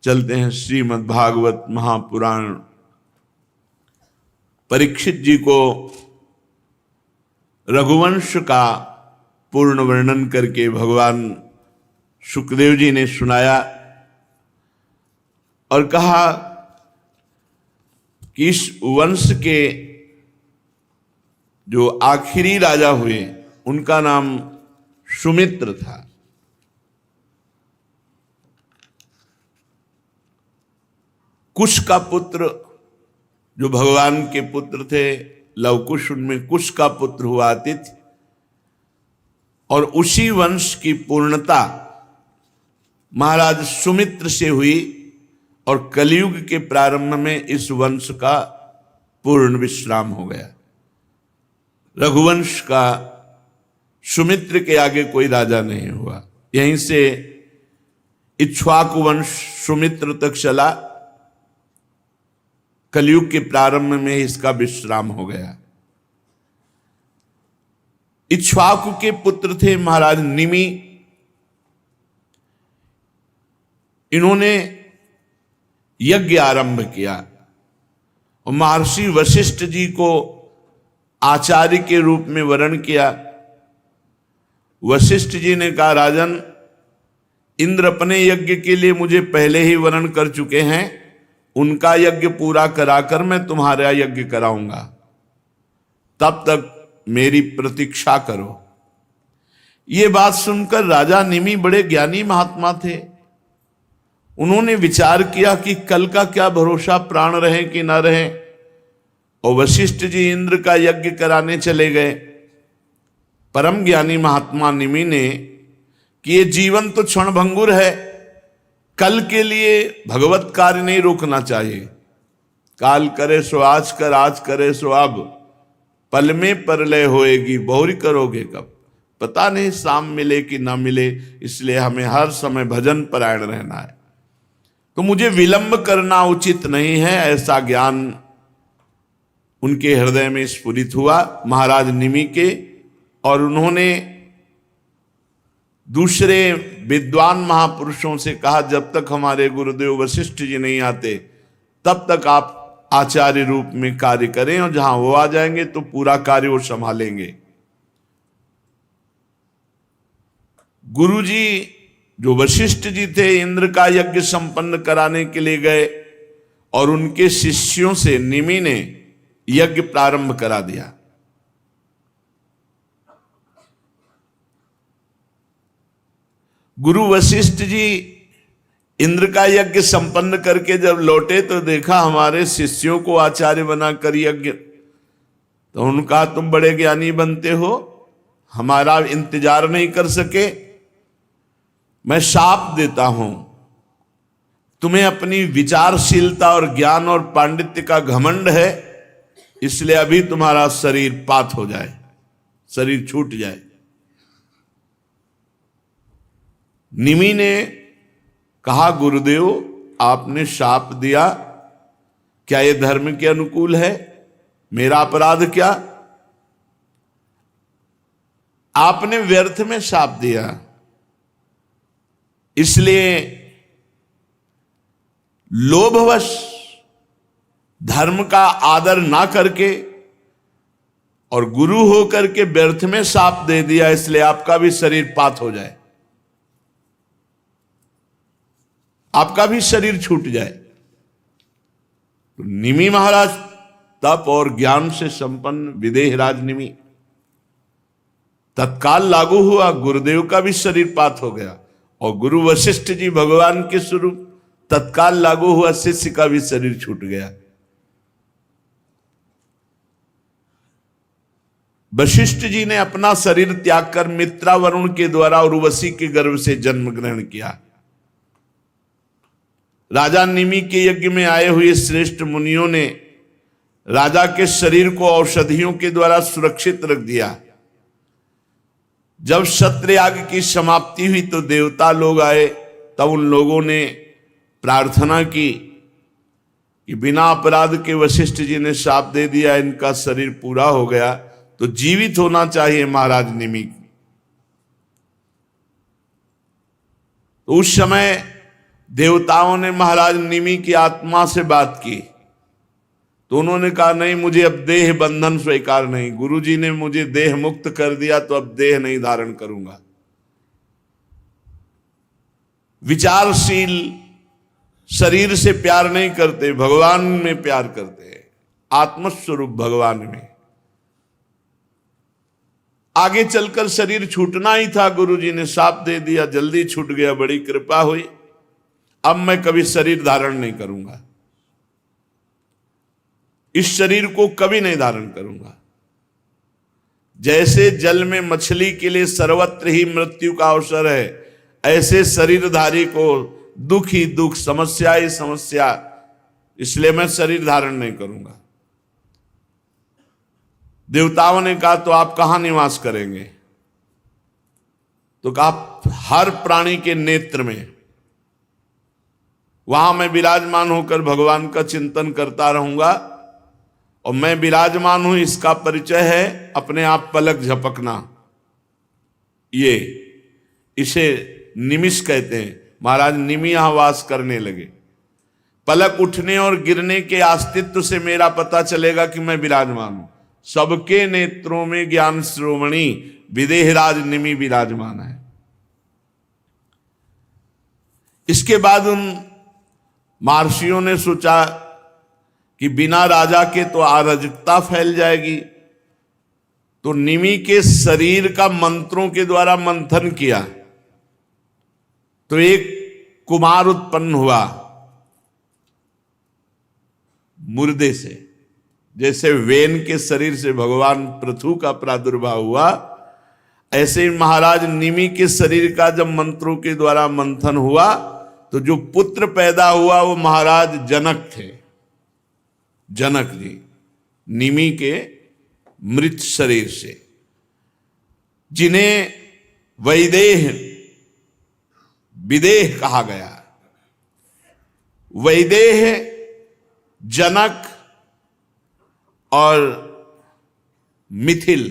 चलते हैं श्रीमद् भागवत महापुराण। परीक्षित जी को रघुवंश का पूर्ण वर्णन करके भगवान शुकदेव जी ने सुनाया और कहा कि इस वंश के जो आखिरी राजा हुए उनका नाम सुमित्र था। कुश का पुत्र, जो भगवान के पुत्र थे लवकुश, उनमें कुश का पुत्र हुआ आतिथ्य, और उसी वंश की पूर्णता महाराज सुमित्र से हुई और कलयुग के प्रारंभ में इस वंश का पूर्ण विश्राम हो गया। रघुवंश का सुमित्र के आगे कोई राजा नहीं हुआ। यहीं से इक्ष्वाकु वंश सुमित्र तक चला, कलयुग के प्रारंभ में इसका विश्राम हो गया। इक्ष्वाकु के पुत्र थे महाराज निमि। इन्होंने यज्ञ आरंभ किया और महर्षि वशिष्ठ जी को आचार्य के रूप में वरण किया। वशिष्ठ जी ने कहा, राजन, इंद्र अपने यज्ञ के लिए मुझे पहले ही वरण कर चुके हैं, उनका यज्ञ पूरा कराकर मैं तुम्हारा यज्ञ कराऊंगा, तब तक मेरी प्रतीक्षा करो। ये बात सुनकर राजा निमि बड़े ज्ञानी महात्मा थे। उन्होंने विचार किया कि कल का क्या भरोसा, प्राण रहे कि ना रहे, और वशिष्ठ जी इंद्र का यज्ञ कराने चले गए। परम ज्ञानी महात्मा निमि ने कि ये जीवन तो क्षणभंगुर है, कल के लिए भगवत कार्य नहीं रोकना चाहिए। काल करे सो आज कर, आज करे सो अब, पल में परलय होएगी, बहुरी करोगे कब, पता नहीं शाम मिले कि ना मिले, इसलिए हमें हर समय भजन परायण रहना है। तो मुझे विलंब करना उचित नहीं है, ऐसा ज्ञान उनके हृदय में स्फुरित हुआ महाराज निमि के। और उन्होंने दूसरे विद्वान महापुरुषों से कहा, जब तक हमारे गुरुदेव वशिष्ठ जी नहीं आते तब तक आप आचार्य रूप में कार्य करें, और जहां वो आ जाएंगे तो पूरा कार्य वो संभालेंगे। गुरु जी जो वशिष्ठ जी थे इंद्र का यज्ञ संपन्न कराने के लिए गए और उनके शिष्यों से निमि ने यज्ञ प्रारंभ करा दिया। गुरु वशिष्ठ जी इंद्र का यज्ञ संपन्न करके जब लौटे तो देखा हमारे शिष्यों को आचार्य बनाकर यज्ञ, तो उनका तुम बड़े ज्ञानी बनते हो, हमारा इंतजार नहीं कर सके, मैं शाप देता हूं, तुम्हें अपनी विचारशीलता और ज्ञान और पांडित्य का घमंड है, इसलिए अभी तुम्हारा शरीर पात हो जाए, शरीर छूट जाए। निमि ने कहा, गुरुदेव आपने शाप दिया, क्या यह धर्म के अनुकूल है? मेरा अपराध क्या? आपने व्यर्थ में शाप दिया, इसलिए लोभवश धर्म का आदर ना करके और गुरु होकर के व्यर्थ में शाप दे दिया, इसलिए आपका भी शरीर पात हो जाए, आपका भी शरीर छूट जाए। तो निमि महाराज तप और ज्ञान से संपन्न विदेहराज निमि तत्काल लागू हुआ, गुरुदेव का भी शरीर पात हो गया, और गुरु वशिष्ठ जी भगवान के स्वरूप तत्काल लागू हुआ, शिष्य का भी शरीर छूट गया। वशिष्ठ जी ने अपना शरीर त्याग कर मित्रा वरुण के द्वारा उर्वशी के गर्भ से जन्म ग्रहण किया। राजा निमि के यज्ञ में आए हुए श्रेष्ठ मुनियों ने राजा के शरीर को औषधियों के द्वारा सुरक्षित रख दिया। जब सत्रयाग की समाप्ति हुई तो देवता लोग आए, तब उन लोगों ने प्रार्थना की कि बिना अपराध के वशिष्ठ जी ने शाप दे दिया, इनका शरीर पूरा हो गया तो जीवित होना चाहिए महाराज निमि। तो उस समय देवताओं ने महाराज निमि की आत्मा से बात की तो उन्होंने कहा नहीं, मुझे अब देह बंधन स्वीकार नहीं। गुरुजी ने मुझे देह मुक्त कर दिया तो अब देह नहीं धारण करूंगा। विचारशील शरीर से प्यार नहीं करते, भगवान में प्यार करते हैं, आत्मस्वरूप भगवान में। आगे चलकर शरीर छूटना ही था, गुरुजी ने साफ दे दिया, जल्दी छूट गया, बड़ी कृपा हुई। अब मैं कभी शरीर धारण नहीं करूंगा, इस शरीर को कभी नहीं धारण करूंगा। जैसे जल में मछली के लिए सर्वत्र ही मृत्यु का अवसर है, ऐसे शरीरधारी को दुख ही दुख, समस्या ही समस्या, इसलिए मैं शरीर धारण नहीं करूंगा। देवताओं ने कहा तो आप कहां निवास करेंगे? तो कहा हर प्राणी के नेत्र में, वहां मैं विराजमान होकर भगवान का चिंतन करता रहूंगा। और मैं विराजमान हूं इसका परिचय है अपने आप पलक झपकना, ये इसे निमिष कहते हैं। महाराज निमि यहां वास करने लगे। पलक उठने और गिरने के अस्तित्व से मेरा पता चलेगा कि मैं विराजमान हूं। सबके नेत्रों में ज्ञान श्रोमणी विदेहराज निमि विराजमान है। इसके बाद उन महर्षियों ने सोचा कि बिना राजा के तो अराजकता फैल जाएगी, तो निमि के शरीर का मंत्रों के द्वारा मंथन किया तो एक कुमार उत्पन्न हुआ मुर्दे से। जैसे वेन के शरीर से भगवान पृथु का प्रादुर्भाव हुआ, ऐसे ही महाराज निमि के शरीर का जब मंत्रों के द्वारा मंथन हुआ तो जो पुत्र पैदा हुआ वो महाराज जनक थे। जनक जी निमि के मृत शरीर से, जिन्हें वैदेह विदेह कहा गया। वैदेह जनक और मिथिल,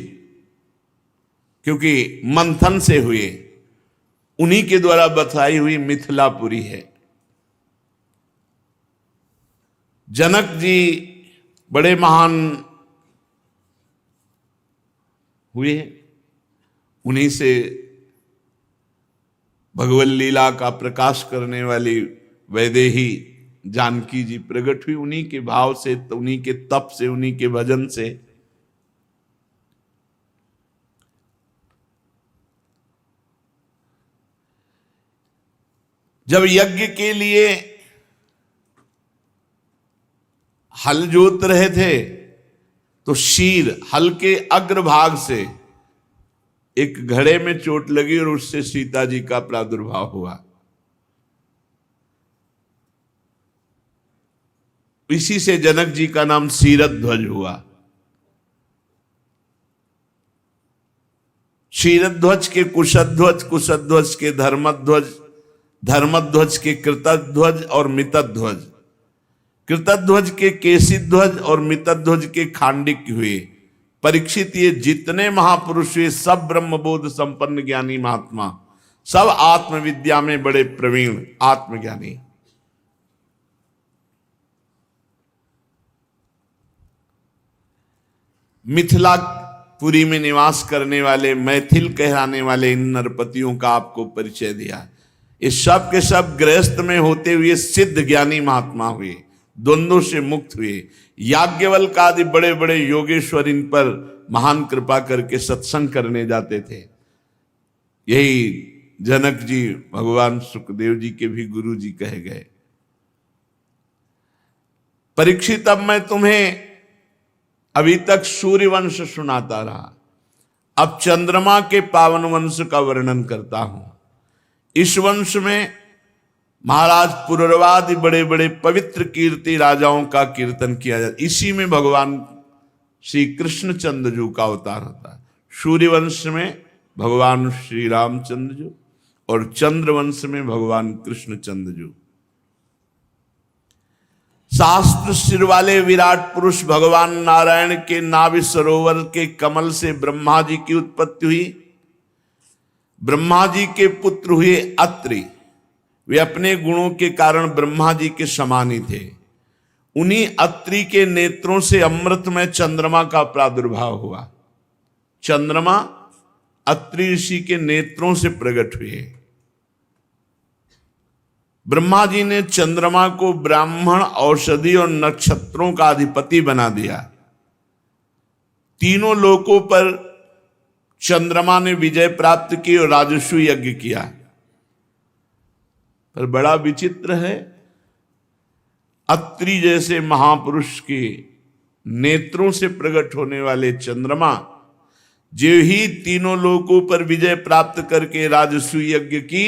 क्योंकि मंथन से हुए, उन्हीं के द्वारा बताई हुई मिथिलापुरी है। जनक जी बड़े महान हुए, उन्हीं से भगवत लीला का प्रकाश करने वाली वैदेही जानकी जी प्रकट हुई। उन्हीं के भाव से, उन्हीं के तप से, उन्हीं के भजन से। जब यज्ञ के लिए हल जोत रहे थे तो शीर, हल के अग्रभाग से एक घड़े में चोट लगी और उससे सीता जी का प्रादुर्भाव हुआ। इसी से जनक जी का नाम शीरध्वज हुआ। शीरध्वज के कुशध्वज, कुशध्वज के धर्मध्वज, धर्मध्वज के कृतध्वज और मितध्वज, कृतध्वज के केशिध्वज और मितध्वज के खांडिक हुए। परीक्षित, ये जितने महापुरुष हुए सब ब्रह्मबोध संपन्न ज्ञानी महात्मा, सब आत्मविद्या में बड़े प्रवीण आत्मज्ञानी। मिथिलापुरी में निवास करने वाले, मैथिल कहलाने वाले इन नरपतियों का आपको परिचय दिया। इस सब के सब गृहस्थ में होते हुए सिद्ध ज्ञानी महात्मा हुए, द्वंद्वों से मुक्त हुए। याज्ञवल्क्य आदि बड़े बड़े योगेश्वर इन पर महान कृपा करके सत्संग करने जाते थे। यही जनक जी भगवान सुखदेव जी के भी गुरु जी कहे गए। परीक्षित, अब मैं तुम्हें अभी तक सूर्य वंश सुनाता रहा, अब चंद्रमा के पावन वंश का वर्णन करता हूं। इस वंश में महाराज पुरवादि बड़े बड़े पवित्र कीर्ति राजाओं का कीर्तन किया जाता। इसी में भगवान श्री कृष्णचंद्र जी का अवतार होता है। सूर्य वंश में भगवान श्री रामचंद्र जी और चंद्र वंश में भगवान कृष्णचंद्र जी। शास्त्र सिर वाले विराट पुरुष भगवान नारायण के नाभि सरोवर के कमल से ब्रह्मा जी की उत्पत्ति हुई। ब्रह्मा जी के पुत्र हुए अत्रि, वे अपने गुणों के कारण ब्रह्मा जी के समान ही थे। उन्हीं अत्रि के नेत्रों से अमृत में चंद्रमा का प्रादुर्भाव हुआ। चंद्रमा अत्रि ऋषि के नेत्रों से प्रकट हुए। ब्रह्मा जी ने चंद्रमा को ब्राह्मण, औषधि और नक्षत्रों का अधिपति बना दिया। तीनों लोकों पर चंद्रमा ने विजय प्राप्त की और राजस्व यज्ञ किया। पर बड़ा विचित्र है, अत्रि जैसे महापुरुष के नेत्रों से प्रकट होने वाले चंद्रमा जो ही तीनों लोकों पर विजय प्राप्त करके राजस्व यज्ञ की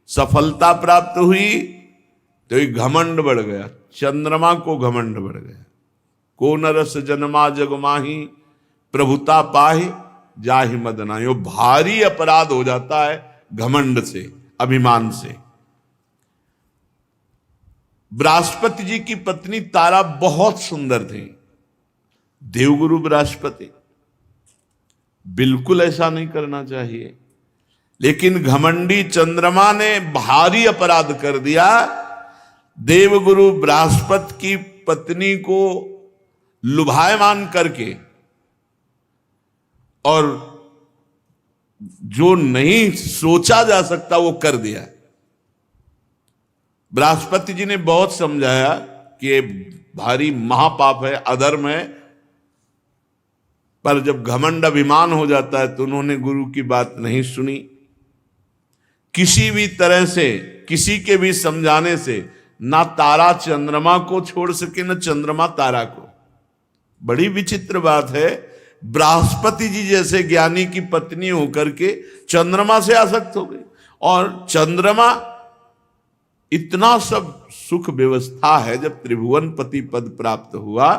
सफलता प्राप्त हुई तो एक घमंड बढ़ गया। चंद्रमा को घमंड बढ़ गया। को नरस जन्मा जगमाही प्रभुता पाहि जाहि मदना। यो भारी अपराध हो जाता है घमंड से, अभिमान से। बृहस्पति जी की पत्नी तारा बहुत सुंदर थी। देवगुरु बृहस्पति, बिल्कुल ऐसा नहीं करना चाहिए, लेकिन घमंडी चंद्रमा ने भारी अपराध कर दिया। देवगुरु बृहस्पति की पत्नी को लुभायमान करके और जो नहीं सोचा जा सकता वो कर दिया। बृहस्पति जी ने बहुत समझाया कि ये भारी महापाप है, अधर्म है, पर जब घमंड अभिमान हो जाता है तो उन्होंने गुरु की बात नहीं सुनी। किसी भी तरह से, किसी के भी समझाने से ना तारा चंद्रमा को छोड़ सके, न चंद्रमा तारा को। बड़ी विचित्र बात है, बृहस्पति जी जैसे ज्ञानी की पत्नी होकर के चंद्रमा से आसक्त हो गई। और चंद्रमा इतना सब सुख व्यवस्था है, जब त्रिभुवन पति पद प्राप्त हुआ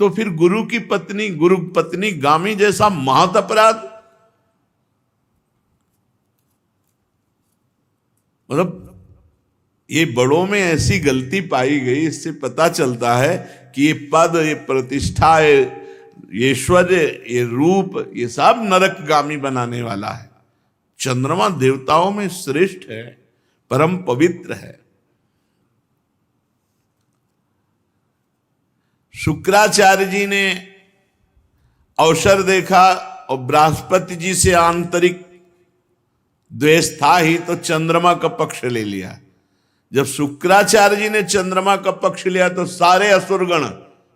तो फिर गुरु की पत्नी, गुरु पत्नी गामी जैसा महत अपराध। मतलब ये बड़ों में ऐसी गलती पाई गई। इससे पता चलता है कि ये पद, ये प्रतिष्ठा, ये ऐश्वर्य, ये रूप, ये सब नरकगामी बनाने वाला है। चंद्रमा देवताओं में श्रेष्ठ है, परम पवित्र है। शुक्राचार्य जी ने अवसर देखा और बृहस्पति जी से आंतरिक द्वेष था ही तो चंद्रमा का पक्ष ले लिया। जब शुक्राचार्य जी ने चंद्रमा का पक्ष लिया तो सारे असुरगण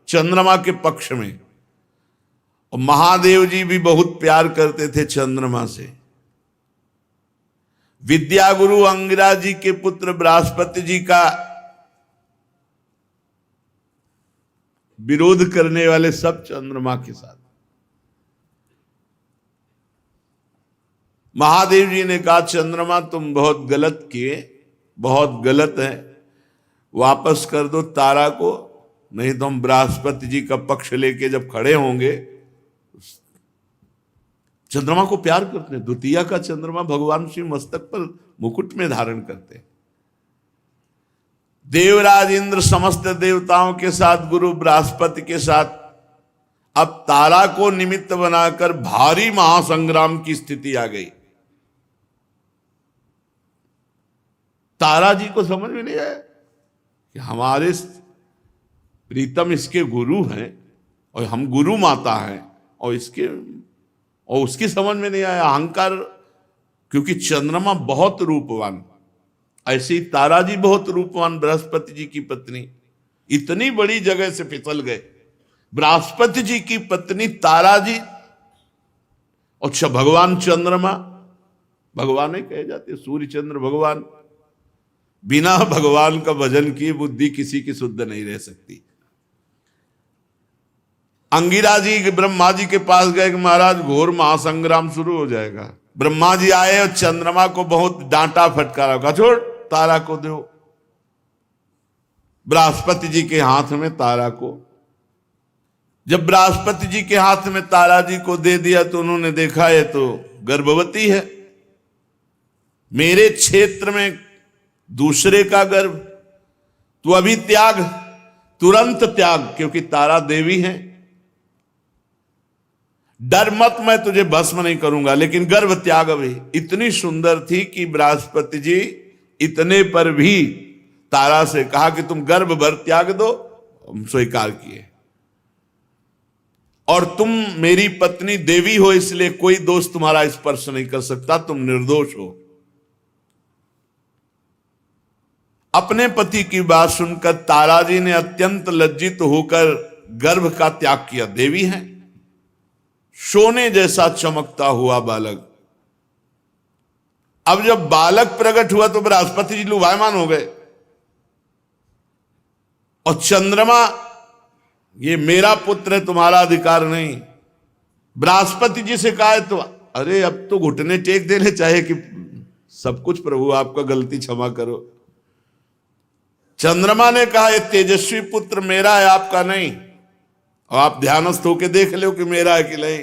चंद्रमा के पक्ष में। और महादेव जी भी बहुत प्यार करते थे चंद्रमा से। विद्या गुरु अंगिरा जी के पुत्र बृहस्पति जी का विरोध करने वाले सब चंद्रमा के साथ। महादेव जी ने कहा, चंद्रमा तुम बहुत गलत किए, बहुत गलत है, वापस कर दो तारा को, नहीं तो हम बृहस्पति जी का पक्ष लेके जब खड़े होंगे। चंद्रमा को प्यार करते हैं। द्वितीया का चंद्रमा भगवान श्री मस्तक पर मुकुट में धारण करते हैं। देवराज इंद्र समस्त देवताओं के साथ, गुरु बृहस्पति के साथ अब तारा को निमित्त बनाकर भारी महासंग्राम की स्थिति आ गई। तारा जी को समझ में नहीं आया कि हमारे प्रीतम इसके गुरु हैं और हम गुरु माता हैं, और उसकी समझ में नहीं आया अहंकार। क्योंकि चंद्रमा बहुत रूपवान, ऐसे ही तारा जी बहुत रूपवान, बृहस्पति जी की पत्नी। इतनी बड़ी जगह से फिसल गए। बृहस्पति जी की पत्नी तारा जी और भगवान चंद्रमा, भगवान ही कहे जाते, सूर्य चंद्र भगवान। बिना भगवान का भजन किए बुद्धि किसी की शुद्ध नहीं रह सकती। अंगिरा जी ब्रह्मा जी के पास गए कि महाराज घोर महासंग्राम शुरू हो जाएगा। ब्रह्मा जी आए और चंद्रमा को बहुत डांटा फटकारा, कहा छोड़ तारा को दो। बृहस्पति जी के हाथ में तारा को, जब बृहस्पति जी के हाथ में तारा जी को दे दिया तो उन्होंने देखा ये तो गर्भवती है, मेरे क्षेत्र में दूसरे का गर्भ, तू अभी त्याग, तुरंत त्याग, क्योंकि तारा देवी है। डर मत, मैं तुझे भस्म नहीं करूंगा, लेकिन गर्भ त्याग अभी। इतनी सुंदर थी कि बृहस्पति जी इतने पर भी तारा से कहा कि तुम गर्भ भर त्याग दो, हम स्वीकार किए। और तुम मेरी पत्नी देवी हो, इसलिए कोई दोष तुम्हारा स्पर्श नहीं कर सकता, तुम निर्दोष हो। अपने पति की बात सुनकर ताराजी ने अत्यंत लज्जित होकर गर्भ का त्याग किया। देवी है, सोने जैसा चमकता हुआ बालक। अब जब बालक प्रकट हुआ तो बृहस्पति जी लुभायमान हो गए, और चंद्रमा, ये मेरा पुत्र है, तुम्हारा अधिकार नहीं। बृहस्पति जी से कहा है तो अरे अब तो घुटने टेक देने चाहे कि सब कुछ प्रभु आपका, गलती क्षमा करो। चंद्रमा ने कहा ये तेजस्वी पुत्र मेरा है, आपका नहीं, और आप ध्यानस्थ होके देख लो कि मेरा है कि नहीं।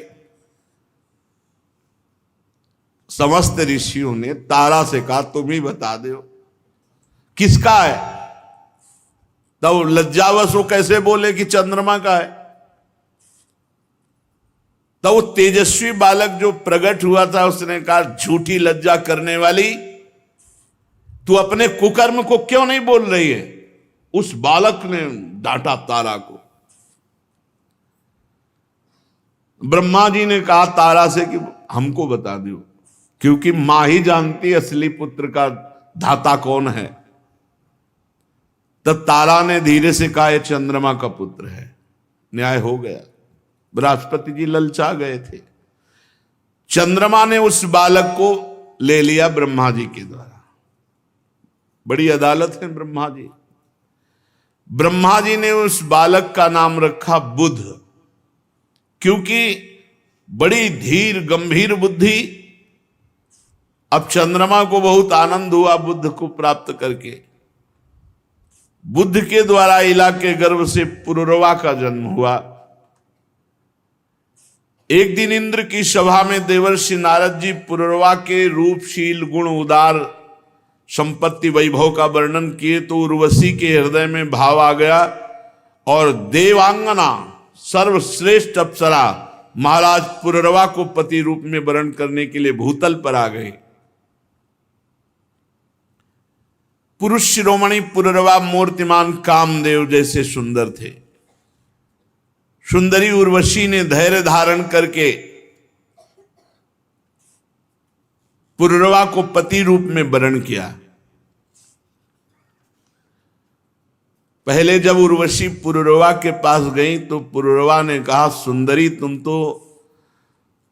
समस्त ऋषियों ने तारा से कहा तुम ही बता दो किसका है। तब लज्जावश वो कैसे बोले कि चंद्रमा का है। तब वो तेजस्वी बालक जो प्रकट हुआ था उसने कहा झूठी लज्जा करने वाली, तू अपने कुकर्म को क्यों नहीं बोल रही है। उस बालक ने डांटा तारा को। ब्रह्मा जी ने कहा तारा से कि हमको बता दो, क्योंकि मां ही जानती असली पुत्र का धाता कौन है। तब तारा ने धीरे से कहा यह चंद्रमा का पुत्र है। न्याय हो गया। बृहस्पति जी ललचा गए थे। चंद्रमा ने उस बालक को ले लिया ब्रह्मा जी के द्वारा। बड़ी अदालत है ब्रह्मा जी। ब्रह्मा जी ने उस बालक का नाम रखा बुध, क्योंकि बड़ी धीर गंभीर बुद्धि। अब चंद्रमा को बहुत आनंद हुआ बुद्ध को प्राप्त करके। बुद्ध के द्वारा इला के गर्भ से पुरुरवा का जन्म हुआ। एक दिन इंद्र की सभा में देवर्षि नारद जी पुरुरवा के रूपशील गुण उदार संपत्ति वैभव का वर्णन किए तो उर्वशी के हृदय में भाव आ गया और देवांगना सर्वश्रेष्ठ अप्सरा महाराज पुरुरवा को पति रूप में वर्ण करने के लिए भूतल पर आ गए। पुरुष शिरोमणि पुरुरवा मूर्तिमान कामदेव जैसे सुंदर थे। सुंदरी उर्वशी ने धैर्य धारण करके पुरुरवा को पति रूप में वर्ण किया। पहले जब उर्वशी पुरुरवा के पास गई तो पुरुरवा ने कहा सुंदरी तुम तो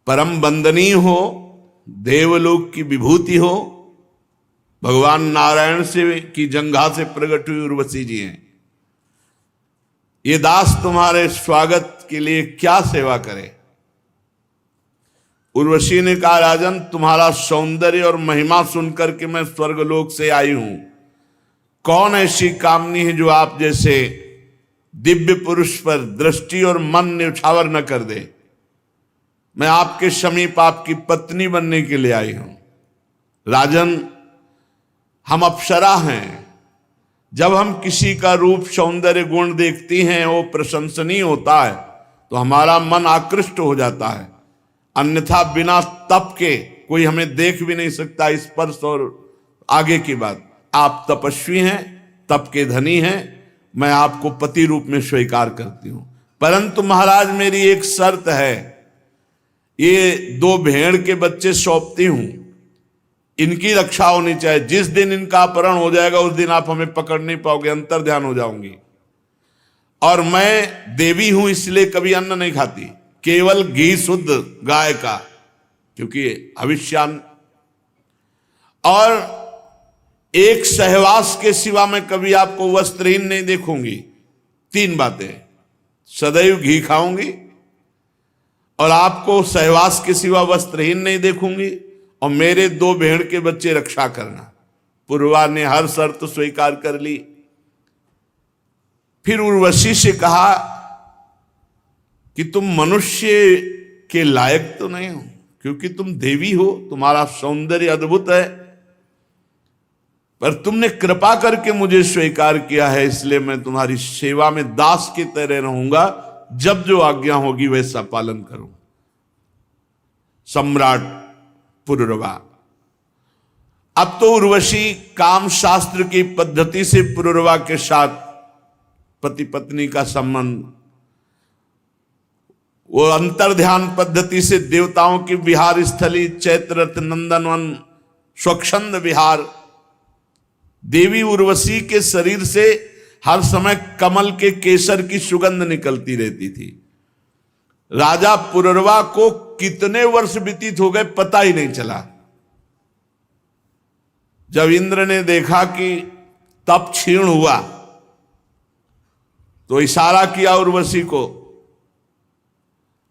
परम वंदनीय हो, देवलोक की विभूति हो, भगवान नारायण से की जंघा से प्रकट हुई उर्वशी जी हैं। ये दास तुम्हारे स्वागत के लिए क्या सेवा करे। उर्वशी ने कहा राजन तुम्हारा सौंदर्य और महिमा सुनकर के मैं स्वर्गलोक से आई हूं। कौन ऐसी कामनी है जो आप जैसे दिव्य पुरुष पर दृष्टि और मन न्यौछावर न कर दे। मैं आपके समीप आपकी पत्नी बनने के लिए आई हूं। राजन हम अप्सरा हैं। जब हम किसी का रूप सौंदर्य गुण देखती हैं वो प्रशंसनीय होता है तो हमारा मन आकृष्ट हो जाता है। अन्यथा बिना तप के कोई हमें देख भी नहीं सकता। स्पर्श और आगे की बात, आप तपस्वी हैं, तप के धनी हैं, मैं आपको पति रूप में स्वीकार करती हूं। परंतु महाराज मेरी एक शर्त है, ये 2 भेड़ के बच्चे सौंपती हूं, इनकी रक्षा होनी चाहिए। जिस दिन इनका अपहरण हो जाएगा उस दिन आप हमें पकड़ नहीं पाओगे, अंतर ध्यान हो जाऊंगी। और मैं देवी हूं इसलिए कभी अन्न नहीं खाती, केवल घी शुद्ध गाय का, क्योंकि भविष्यान। और एक सहवास के सिवा मैं कभी आपको वस्त्रहीन नहीं देखूंगी। 3 बातें, सदैव घी खाऊंगी और आपको सहवास के सिवा वस्त्रहीन नहीं देखूंगी और मेरे 2 भेड़ के बच्चे रक्षा करना। पुरवा ने हर शर्त स्वीकार कर ली। फिर उर्वशी से कहा कि तुम मनुष्य के लायक तो नहीं हो, क्योंकि तुम देवी हो, तुम्हारा सौंदर्य अद्भुत है, पर तुमने कृपा करके मुझे स्वीकार किया है, इसलिए मैं तुम्हारी सेवा में दास की तरह रहूंगा। जब जो आज्ञा होगी वैसा पालन करूं। सम्राट पुरुरवा, अब तो उर्वशी काम शास्त्र की पद्धति से पुरुरवा के साथ पति पत्नी का संबंध, वो अंतर्ध्यान पद्धति से देवताओं की विहार स्थली चैत्ररथ नंदनवन स्वच्छंद विहार, देवी उर्वशी के शरीर से हर समय कमल के केसर की सुगंध निकलती रहती थी। राजा पुरुरवा को कितने वर्ष व्यतीत हो गए पता ही नहीं चला। जब इंद्र ने देखा कि तप क्षीण हुआ तो इशारा किया उर्वशी को,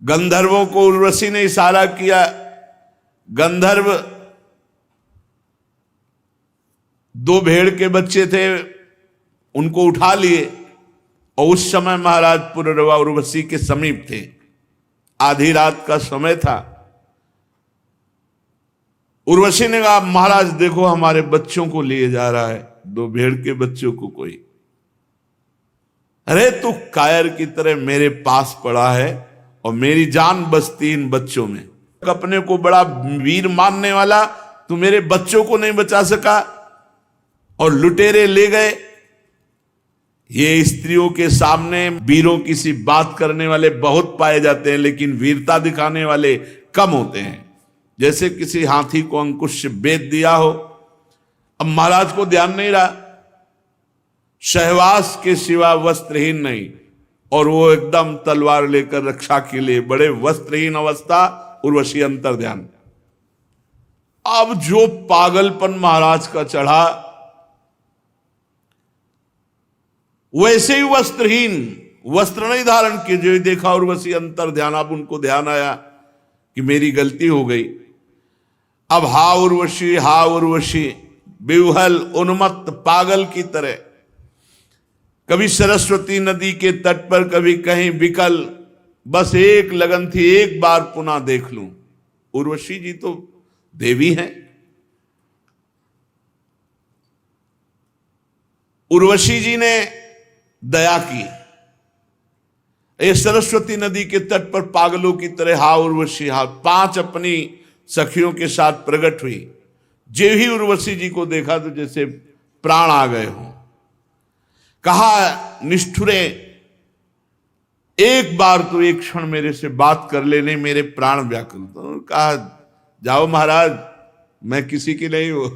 गंधर्वों को उर्वशी ने इशारा किया। गंधर्व 2 भेड़ के बच्चे थे, उनको उठा लिए और उस समय महाराज पुरुरवा उर्वशी के समीप थे। आधी रात का समय था। उर्वशी ने कहा, महाराज देखो हमारे बच्चों को लिए जा रहा है, 2 भेड़ के बच्चों को कोई। अरे तू कायर की तरह मेरे पास पड़ा है और मेरी जान बचती इन बच्चों में। अपने को बड़ा वीर मानने वाला तू मेरे बच्चों को नहीं बचा सका और लुटेरे ले गए। ये स्त्रियों के सामने वीरों की सी बात करने वाले बहुत पाए जाते हैं, लेकिन वीरता दिखाने वाले कम होते हैं। जैसे किसी हाथी को अंकुश से बेच दिया हो। अब महाराज को ध्यान नहीं रहा, सहवास के सिवा वस्त्रहीन नहीं, और वो एकदम तलवार लेकर रक्षा के लिए बड़े वस्त्रहीन अवस्था, उर्वशी अंतर ध्यान। अब जो पागलपन महाराज का चढ़ा, वैसे ही वस्त्रहीन, वस्त्र नहीं धारण किए, जो देखा उर्वशी अंतर ध्यान। अब उनको ध्यान आया कि मेरी गलती हो गई। अब हा उर्वशी बेवहल उन्मत्त पागल की तरह, कभी सरस्वती नदी के तट पर, कभी कहीं विकल, बस एक लगन थी एक बार पुनः देख लूं। उर्वशी जी तो देवी हैं। उर्वशी जी ने दया की। ये सरस्वती नदी के तट पर पागलों की तरह हा उर्वशी हा 5 अपनी सखियों के साथ प्रकट हुई। जे ही उर्वशी जी को देखा तो जैसे प्राण आ गए हों। कहा, निष्ठुरे एक बार तो एक क्षण मेरे से बात कर ले, नहीं मेरे प्राण व्याकुल। तो कहा, जाओ महाराज, मैं किसी की नहीं हूं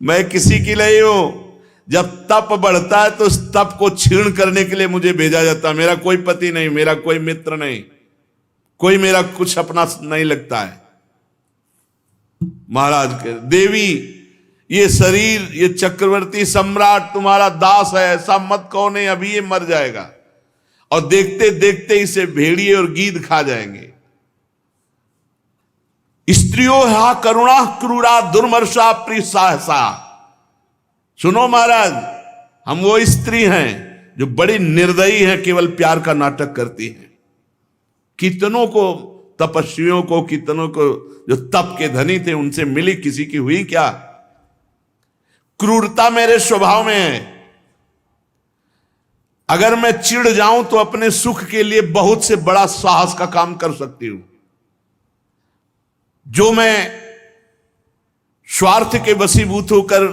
मैं किसी की नहीं हूं। जब तप बढ़ता है तो उस तप को क्षीण करने के लिए मुझे भेजा जाता है। मेरा कोई पति नहीं, मेरा कोई मित्र नहीं, कोई मेरा कुछ अपना नहीं लगता है। महाराज के देवी, ये शरीर, ये चक्रवर्ती सम्राट तुम्हारा दास है, ऐसा मत कहो, नहीं अभी ये मर जाएगा और देखते देखते इसे भेड़िए और गीद खा जाएंगे। स्त्रियों हा करुणा क्रूरा दुर्मर्षा प्रिय सहसा। सुनो महाराज, हम वो स्त्री हैं जो बड़ी निर्दयी हैं, केवल प्यार का नाटक करती हैं। कितनों को, तपस्वियों को, कितनों को जो तप के धनी थे उनसे मिली, किसी की हुई क्या? क्रूरता मेरे स्वभाव में है। अगर मैं चिढ़ जाऊं तो अपने सुख के लिए बहुत से बड़ा साहस का काम कर सकती हूं। जो मैं स्वार्थ के वशीभूत होकर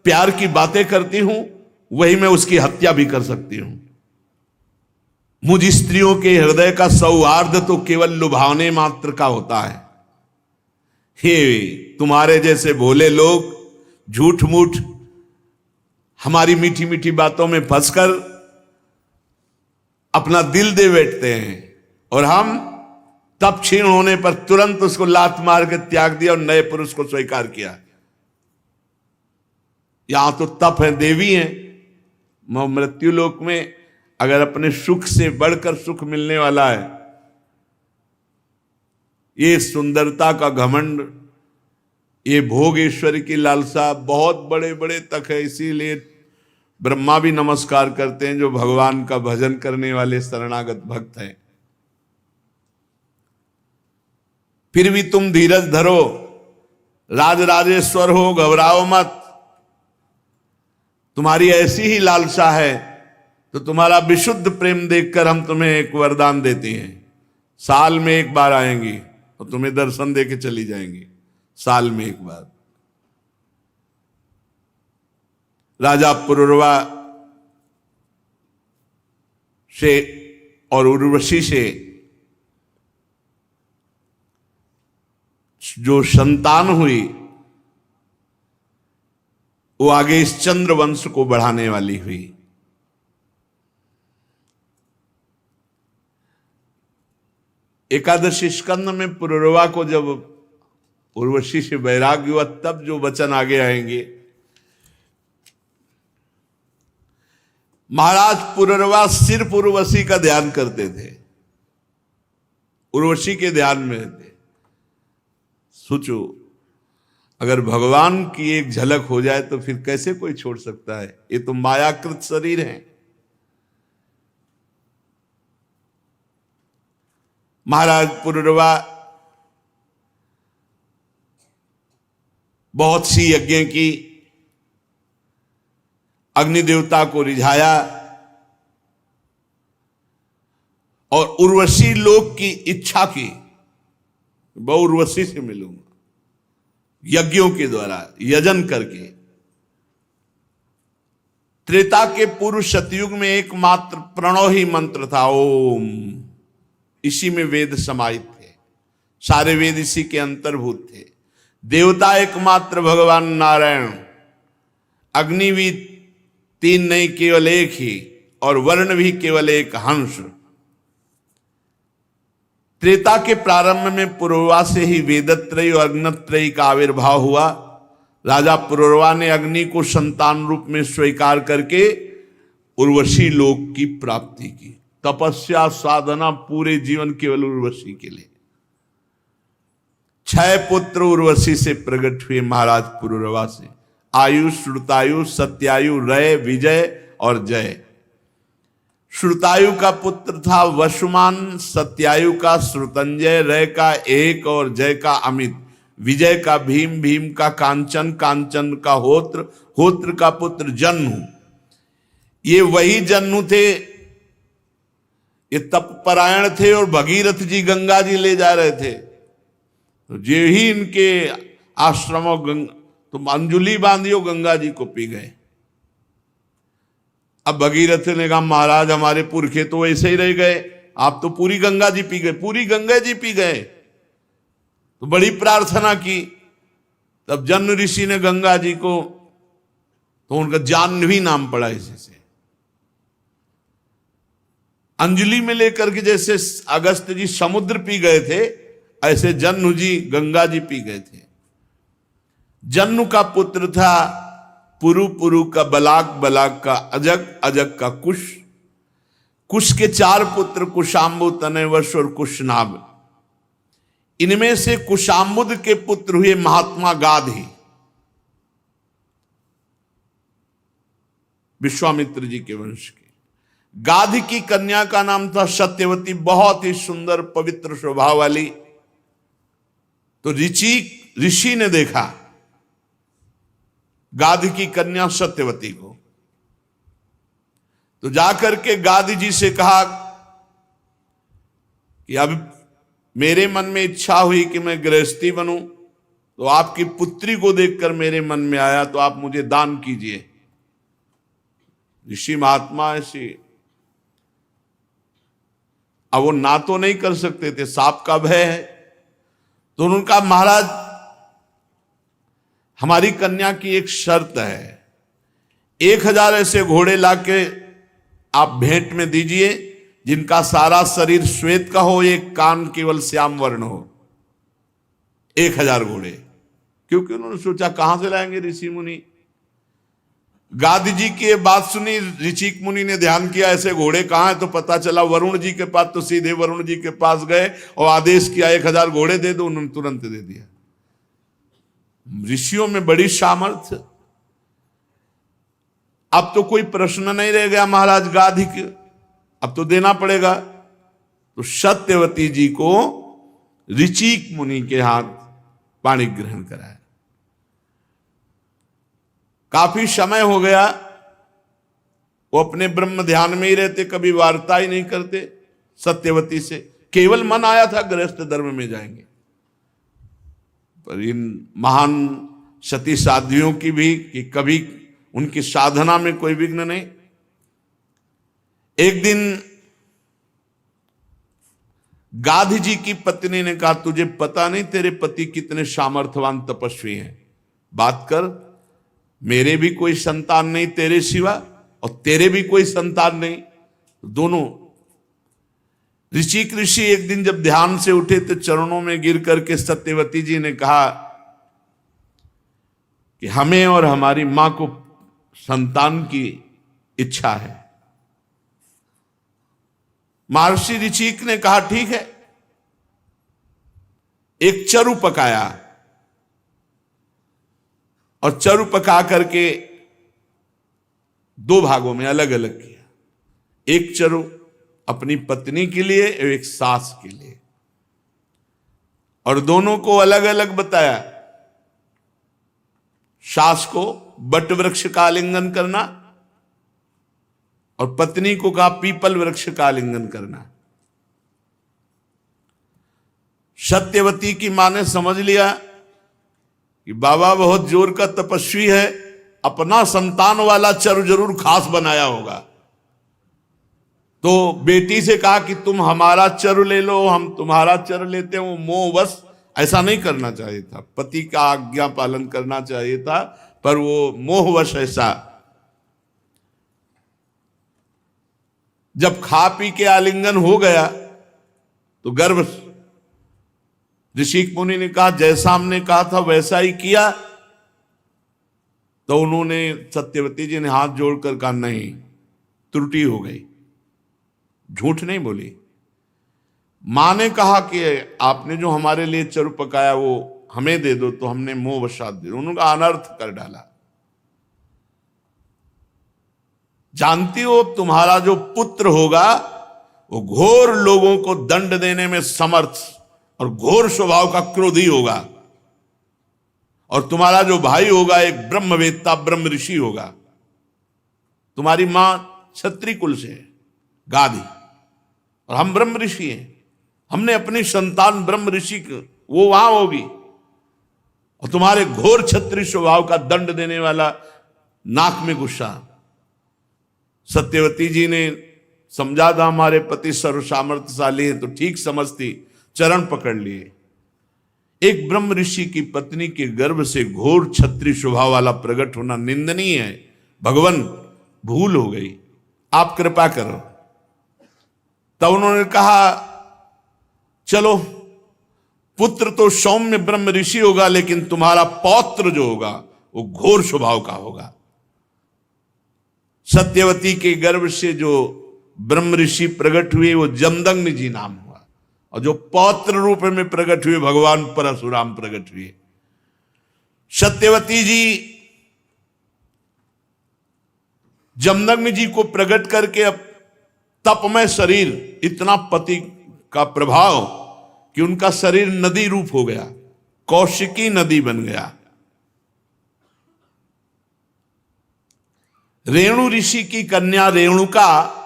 प्यार की बातें करती हूं, वही मैं उसकी हत्या भी कर सकती हूं। मुझ स्त्रियों के हृदय का सौहार्द तो केवल लुभावने मात्र का होता है। हे तुम्हारे जैसे भोले लोग झूठ मूठ हमारी मीठी मीठी बातों में फंसकर अपना दिल दे बैठते हैं, और हम तप क्षीण होने पर तुरंत उसको लात मार के त्याग दिया और नए पुरुष को स्वीकार किया। यहां तो तप है, देवी है। मृत्यु लोक में अगर अपने सुख से बढ़कर सुख मिलने वाला है, ये सुंदरता का घमंड, ये भोग ईश्वरी की लालसा बहुत बड़े बड़े तक है। इसीलिए ब्रह्मा भी नमस्कार करते हैं जो भगवान का भजन करने वाले शरणागत भक्त हैं। फिर भी तुम धीरज धरो, राजराजेश्वर हो, घबराओ मत। तुम्हारी ऐसी ही लालसा है तो तुम्हारा विशुद्ध प्रेम देखकर हम तुम्हें एक वरदान देते हैं। साल में एक बार आएंगी और तुम्हें दर्शन दे के चली जाएंगी, साल में एक बार। राजा पुरुरवा से और उर्वशी से जो संतान हुई वो आगे इस चंद्र वंश को बढ़ाने वाली हुई। एकादशी स्कंद में पुरुरवा को जब उर्वशी से वैराग्य हुआ तब जो वचन आगे आएंगे। महाराज पुरुरवा सिर्फ उर्वशी का ध्यान करते थे, उर्वशी के ध्यान में रहते। सोचो अगर भगवान की एक झलक हो जाए तो फिर कैसे कोई छोड़ सकता है। ये तो मायाकृत शरीर है। महाराज पुरुरवा बहुत सी यज्ञ की, अग्नि देवता को रिझाया और उर्वशी लोक की इच्छा की, मैं उर्वशी से मिलूंगा, यज्ञों के द्वारा यजन करके। त्रेता के पूर्व सतयुग में एकमात्र प्रणव ही मंत्र था, ओम। इसी में वेद समाहित थे, सारे वेद इसी के अंतर्भूत थे। देवता एकमात्र भगवान नारायण, अग्नि भी तीन नहीं केवल एक ही, और वर्ण भी केवल एक हंस। त्रेता के प्रारंभ में पुरुरवा से ही वेदत्रयी और अग्नत्रयी का आविर्भाव हुआ। राजा पुरुरवा ने अग्नि को संतान रूप में स्वीकार करके उर्वशी लोक की प्राप्ति की। तपस्या साधना पूरे जीवन केवल उर्वशी के लिए। 6 पुत्र उर्वशी से प्रकट हुए महाराज पुरुरवा से, आयु, श्रुतायु, सत्यायु, रय, विजय और जय। श्रुतायु का पुत्र था वसुमान, सत्यायु का श्रुतंजय, रय का एक और जय का अमित, विजय का भीम, भीम का कांचन, कांचन का होत्र, होत्र का पुत्र जन्नु। ये वही जन्नु थे, ये तपपरायण थे और भगीरथ जी गंगा जी ले जा रहे थे। तो जे ही इनके आश्रमों तुम अंजुली बांधियो, गंगा जी को पी गए। अब भगीरथ ने कहा महाराज हमारे पुरखे तो ऐसे ही रह गए, आप तो पूरी गंगा जी पी गए, पूरी गंगा जी पी गए। तो बड़ी प्रार्थना की। तब जन्म ऋषि ने गंगा जी को, तो उनका जाह्नवी नाम पड़ा इसी से। अंजलि में लेकर के जैसे अगस्त जी समुद्र पी गए थे, ऐसे जन्नु जी गंगा जी पी गए थे। जन्नु का पुत्र था पुरु, पुरु का बलाक, बलाक का अजग, अजग का कुश। कुश के 4 पुत्र कुशाम्बु, तनयवश और कुशनाभ। इनमें से कुशाम्बुद के पुत्र हुए महात्मा गाधी, विश्वामित्र जी के वंश के। गाधी की कन्या का नाम था सत्यवती, बहुत ही सुंदर पवित्र स्वभाव वाली। तो ऋषि ने देखा गाधी की कन्या सत्यवती को, तो जाकर के गाधी जी से कहा कि अब मेरे मन में इच्छा हुई कि मैं गृहस्थी बनूं, तो आपकी पुत्री को देखकर मेरे मन में आया, तो आप मुझे दान कीजिए। ऋषि महात्मा ऐसे, अब वो ना तो नहीं कर सकते थे, सांप का भय है। तो उनका महाराज हमारी कन्या की एक शर्त है, 1000 ऐसे घोड़े लाके आप भेंट में दीजिए जिनका सारा शरीर श्वेत का हो, एक कान केवल श्याम वर्ण हो। 1000 घोड़े। क्योंकि उन्होंने सोचा कहां से लाएंगे ऋषि मुनि। गादी जी की बात सुनी, ऋषि मुनि ने ध्यान किया ऐसे घोड़े कहां है, तो पता चला वरुण जी के पास। तो सीधे वरुण जी के पास गए और आदेश किया 1000 घोड़े दे दो। उन्होंने तुरंत दे दिया। ऋषियों में बड़ी सामर्थ्य। अब तो कोई प्रश्न नहीं रह गया महाराज गाधी के, अब तो देना पड़ेगा। तो सत्यवती जी को ऋचिक मुनि के हाथ पाणी ग्रहण कराया। काफी समय हो गया, वो अपने ब्रह्म ध्यान में ही रहते, कभी वार्ता ही नहीं करते सत्यवती से। केवल मन आया था गृहस्थ धर्म में जाएंगे। पर इन महान सती साध्वियों की भी कि कभी उनकी साधना में कोई विघ्न नहीं। एक दिन गाधी जी की पत्नी ने कहा, तुझे पता नहीं तेरे पति कितने सामर्थ्यवान तपस्वी हैं, बात कर, मेरे भी कोई संतान नहीं तेरे सिवा और तेरे भी कोई संतान नहीं। दोनों ऋषि एक दिन जब ध्यान से उठे तो चरणों में गिर करके सत्यवती जी ने कहा कि हमें और हमारी मां को संतान की इच्छा है। महर्षि ऋषिक ने कहा ठीक है। एक चरु पकाया और चरु पका करके दो भागों में अलग अलग किया, एक चरु अपनी पत्नी के लिए और एक सास के लिए, और दोनों को अलग अलग बताया। सास को बट वृक्ष का आलिंगन करना और पत्नी को कहा पीपल वृक्ष का आलिंगन करना। सत्यवती की मां ने समझ लिया कि बाबा बहुत जोर का तपस्वी है, अपना संतान वाला चरु जरूर खास बनाया होगा। तो बेटी से कहा कि तुम हमारा चरु ले लो, हम तुम्हारा चरु लेते हैं। वो मोहवश ऐसा नहीं करना चाहिए था, पति का आज्ञा पालन करना चाहिए था, पर वो मोहवश ऐसा। जब खा पी के आलिंगन हो गया तो गर्भ, ऋषि मुनि ने कहा जैसा हमने कहा था वैसा ही किया। तो उन्होंने, सत्यवती जी ने हाथ जोड़कर कहा नहीं, त्रुटि हो गई, झूठ नहीं बोली। मां ने कहा कि आपने जो हमारे लिए चरु पकाया वो हमें दे दो, तो हमने मोहवशात दे दो। उन्होंने अनर्थ कर डाला। जानती हो तुम्हारा जो पुत्र होगा वो घोर लोगों को दंड देने में समर्थ और घोर स्वभाव का क्रोधी होगा, और तुम्हारा जो भाई होगा एक ब्रह्मवेत्ता ब्रह्म ऋषि होगा। तुम्हारी मां क्षत्रिय कुल से है, गादी, और हम ब्रह्म ऋषि हैं। हमने अपनी संतान ब्रह्म ऋषि वो वहां होगी, और तुम्हारे घोर क्षत्रिय स्वभाव का दंड देने वाला नाक में गुस्सा। सत्यवती जी ने समझा था हमारे पति सर्व सामर्थ्यशाली है, तो ठीक समझती, चरण पकड़ लिए। एक ब्रह्म ऋषि की पत्नी के गर्भ से घोर क्षत्रिय स्वभाव वाला प्रकट होना निंदनीय है। भगवान भूल हो गई, आप कृपा करो। तब उन्होंने कहा चलो, पुत्र तो सौम्य ब्रह्म ऋषि होगा, लेकिन तुम्हारा पौत्र जो होगा वो घोर स्वभाव का होगा। सत्यवती के गर्भ से जो ब्रह्म ऋषि प्रकट हुए वो जमदग्नि जी नाम हुआ, और जो पौत्र रूप में प्रकट हुए भगवान परशुराम प्रकट हुए। सत्यवती जी जमदग्नि जी को प्रकट करके अब तपमय शरीर, इतना पति का प्रभाव कि उनका शरीर नदी रूप हो गया, कौशिकी नदी बन गया। रेणु ऋषि की कन्या रेणुका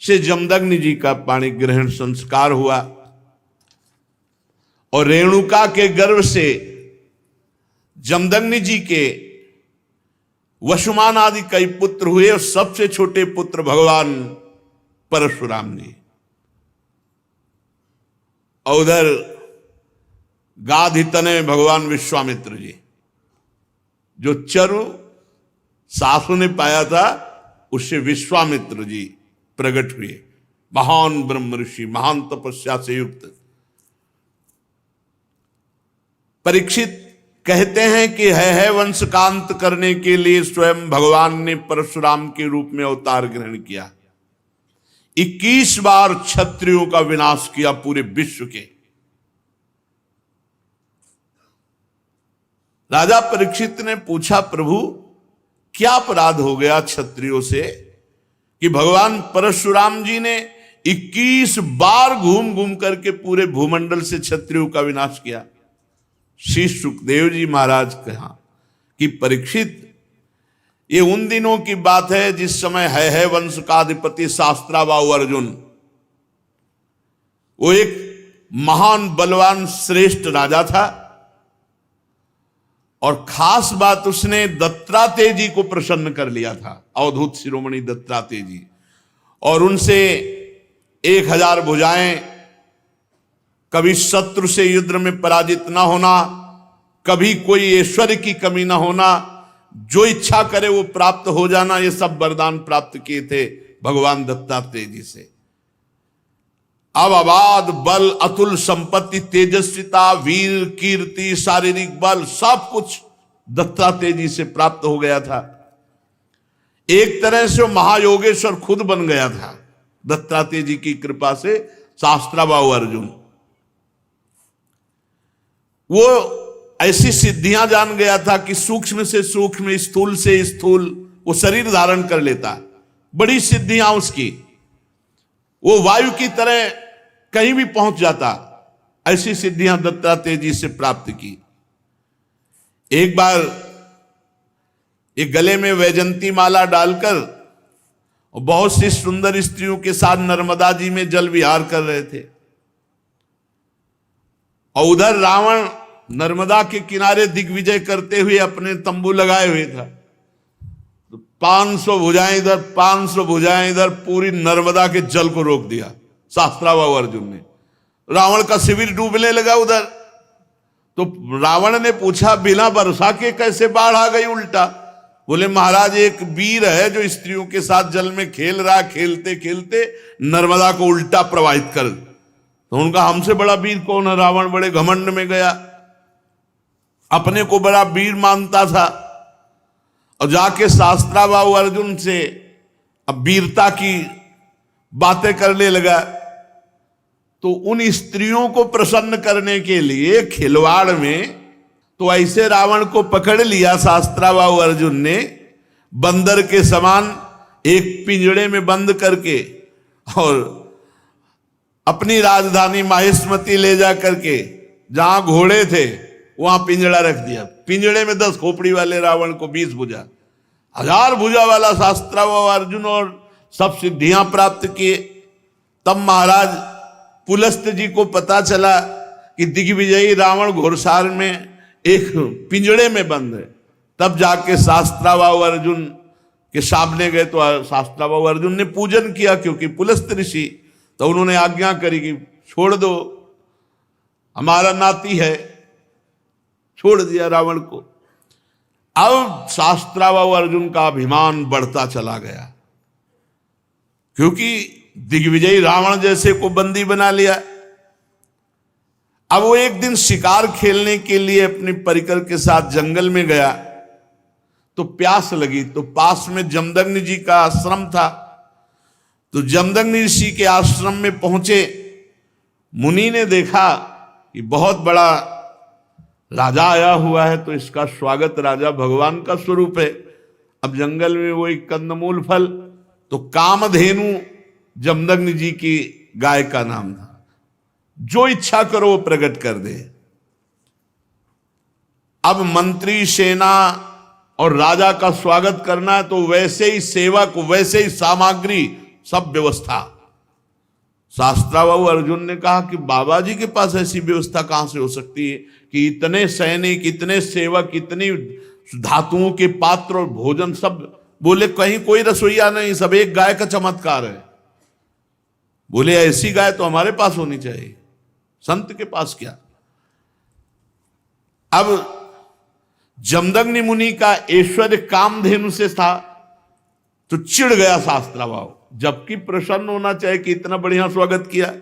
से जमदग्नि जी का पाणी ग्रहण संस्कार हुआ, और रेणुका के गर्भ से जमदग्नि जी के वसुमान आदि कई पुत्र हुए, और सबसे छोटे पुत्र भगवान परशुराम जी। और उधर गाधितने भगवान विश्वामित्र जी, जो चरु सासू ने पाया था उससे विश्वामित्र जी प्रकट हुए, महान ब्रह्म ऋषि, महान तपस्या से युक्त। परीक्षित कहते हैं कि है वंश का अंत करने के लिए स्वयं भगवान ने परशुराम के रूप में अवतार ग्रहण किया। 21 बार क्षत्रियों का विनाश किया पूरे विश्व के। राजा परीक्षित ने पूछा, प्रभु क्या अपराध हो गया क्षत्रियों से कि भगवान परशुराम जी ने 21 बार घूम घूम करके पूरे भूमंडल से क्षत्रियों का विनाश किया? श्री सुखदेव जी महाराज कहा कि परीक्षित, ये उन दिनों की बात है जिस समय है वंश का अधिपति शास्त्राबाहु अर्जुन, वो एक महान बलवान श्रेष्ठ राजा था। और खास बात उसने दत्तात्रेय जी को प्रसन्न कर लिया था, अवधूत शिरोमणि दत्तात्रेय जी, और उनसे 1000 भुजाएं, कभी शत्रु से युद्ध में पराजित ना होना, कभी कोई ऐश्वर्य की कमी ना होना, जो इच्छा करे वो प्राप्त हो जाना, ये सब वरदान प्राप्त किए थे भगवान दत्तात्रेय जी से। अब अबाध बल, अतुल संपत्ति, तेजस्विता, वीर, कीर्ति, शारीरिक बल, सब कुछ दत्तात्रेय जी से प्राप्त हो गया था। एक तरह से महायोगेश्वर खुद बन गया था दत्तात्रेय जी की कृपा से। शास्त्राबाहु अर्जुन वो ऐसी सिद्धियां जान गया था कि सूक्ष्म से सूक्ष्म, स्थूल से स्थूल वो शरीर धारण कर लेता। बड़ी सिद्धियां उसकी, वो वायु की तरह कहीं भी पहुंच जाता। ऐसी सिद्धियां दत्तात्रेय जी से प्राप्त की। एक बार एक गले में वैजंती माला डालकर और बहुत सी सुंदर स्त्रियों के साथ नर्मदा जी में जल विहार कर रहे थे, और उधर रावण नर्मदा के किनारे दिग्विजय करते हुए अपने तंबू लगाए हुए था। तो 500 भुजाएं इधर, 500 भुजाएं इधर, पूरी नर्मदा के जल को रोक दिया शास्त्राबाहु अर्जुन ने। रावण का शिविर डूबने लगा उधर। तो रावण ने पूछा, बिना वर्षा के कैसे बाढ़ आ गई उल्टा? बोले, महाराज एक वीर है जो स्त्रियों के साथ जल में खेल रहा, खेलते खेलते नर्मदा को उल्टा प्रवाहित कर। तो उनका हमसे बड़ा वीर कौन है? रावण बड़े घमंड में गया, अपने को बड़ा वीर मानता था, और जाके शास्त्राबाहु अर्जुन से अब वीरता की बातें करने लगा। तो उन स्त्रियों को प्रसन्न करने के लिए खिलवाड़ में तो ऐसे रावण को पकड़ लिया शास्त्राबाहु अर्जुन ने, बंदर के समान एक पिंजड़े में बंद करके, और अपनी राजधानी माहिष्मती ले जा करके जहां घोड़े थे वहां पिंजड़ा रख दिया। पिंजड़े में 10 खोपड़ी वाले रावण को 20 भुजा, 1000 भुजा वाला शास्त्राबाहु अर्जुन, और सब सिद्धियां प्राप्त किए। तब महाराज पुलस्त जी को पता चला कि दिग्विजयी रावण घोड़सार में एक पिंजड़े में बंद है। तब जाके शास्त्राबाहु अर्जुन के सामने गए, तो शास्त्राबाहु अर्जुन ने पूजन किया, क्योंकि पुलस्त ऋषि, तो उन्होंने आज्ञा करी कि छोड़ दो, हमारा नाती है। छोड़ दिया रावण को। अब शास्त्राबाहु अर्जुन का अभिमान बढ़ता चला गया, क्योंकि दिग्विजयी रावण जैसे को बंदी बना लिया। अब वो एक दिन शिकार खेलने के लिए अपनी परिकर के साथ जंगल में गया, तो प्यास लगी। तो पास में जमदग्नि जी का आश्रम था। तो जमदग्नि ऋषि के आश्रम में पहुंचे। मुनि ने देखा कि बहुत बड़ा राजा आया हुआ है, तो इसका स्वागत, राजा भगवान का स्वरूप है। अब जंगल में वो एक कंदमूल फल, तो कामधेनु जमदग्नि जी की गाय का नाम था। जो इच्छा करो वो प्रकट कर दे। अब मंत्री, सेना और राजा का स्वागत करना है, तो वैसे ही सेवक, वैसे ही सामग्री, सब व्यवस्था। शास्त्राबाहु अर्जुन ने कहा कि बाबा जी के पास ऐसी व्यवस्था कहां से हो सकती है कि इतने सैनिक, इतने सेवक, इतनी धातुओं के पात्र और भोजन सब। बोले, कहीं कोई रसोईया नहीं, सब एक गाय का चमत्कार है। बोले, ऐसी गाय तो हमारे पास होनी चाहिए, संत के पास क्या। अब जमदग्नि मुनि का ऐश्वर्य कामधेनु से था, तो चिढ़ गया शास्त्राबाहु, जबकि प्रसन्न होना चाहिए कि इतना बढ़िया स्वागत किया।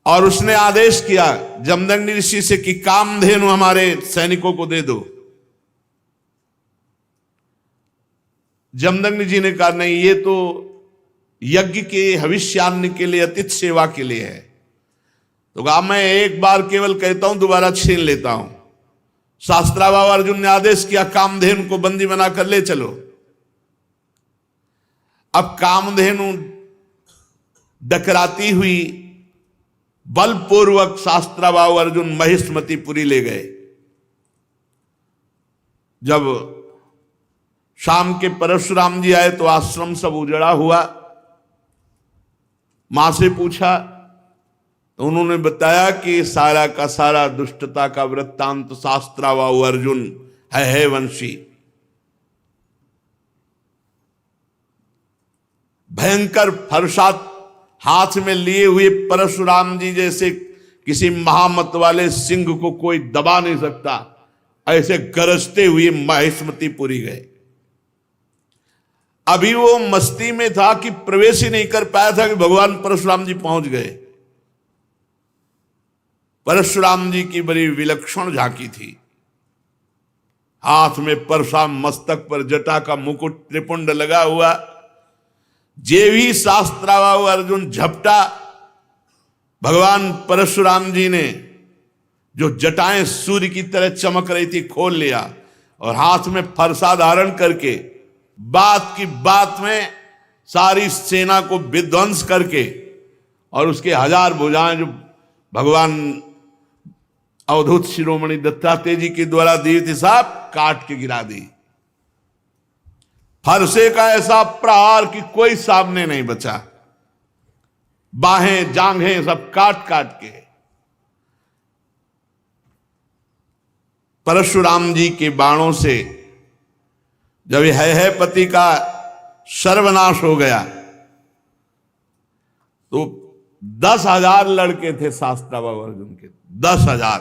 और उसने आदेश किया जमदग्नि ऋषि से कि कामधेनु हमारे सैनिकों को दे दो। जमदग्नि जी ने कहा, नहीं, ये तो यज्ञ के हविष्यान्न के लिए, अतिथि सेवा के लिए है। तो कहा, मैं एक बार केवल कहता हूं, दोबारा छीन लेता हूं। शास्त्राबाहु अर्जुन ने आदेश किया, कामधेनु को बंदी बनाकर ले चलो। अब कामधेनु डकराती हुई बलपूर्वक शास्त्राबाहु अर्जुन महिष्मतीपुरी ले गए। जब शाम के परशुराम जी आए, तो आश्रम सब उजड़ा हुआ। मां से पूछा तो उन्होंने बताया कि सारा का सारा दुष्टता का वृत्तांत शास्त्रावाऊ अर्जुन है वंशी। भयंकर फरसात हाथ में लिए हुए परशुराम जी जैसे किसी महामत वाले सिंह को कोई दबा नहीं सकता, ऐसे गरजते हुए माहिष्मतीपुरी गए। अभी वो मस्ती में था कि प्रवेश ही नहीं कर पाया था कि भगवान परशुराम जी पहुंच गए। परशुराम जी की बड़ी विलक्षण झांकी थी। हाथ में परशुराम, मस्तक पर जटा का मुकुट, त्रिपुंड लगा हुआ। जे भी शास्त्रावाऊ अर्जुन झपटा, भगवान परशुराम जी ने जो जटाएं सूर्य की तरह चमक रही थी खोल लिया और हाथ में फरसा धारण करके बात की बात में सारी सेना को विध्वंस करके और उसके 1000 भुजाएं जो भगवान अवधूत शिरोमणि दत्तात्रेय जी के द्वारा दी थी सब काट के गिरा दी। फरसे का ऐसा प्रहार कि कोई सामने नहीं बचा। बाहें जांघें सब काट काट के परशुराम जी के बाणों से जब है पति का सर्वनाश हो गया तो 10,000 लड़के थे शास्त्रावाऊ अर्जुन के, 10,000।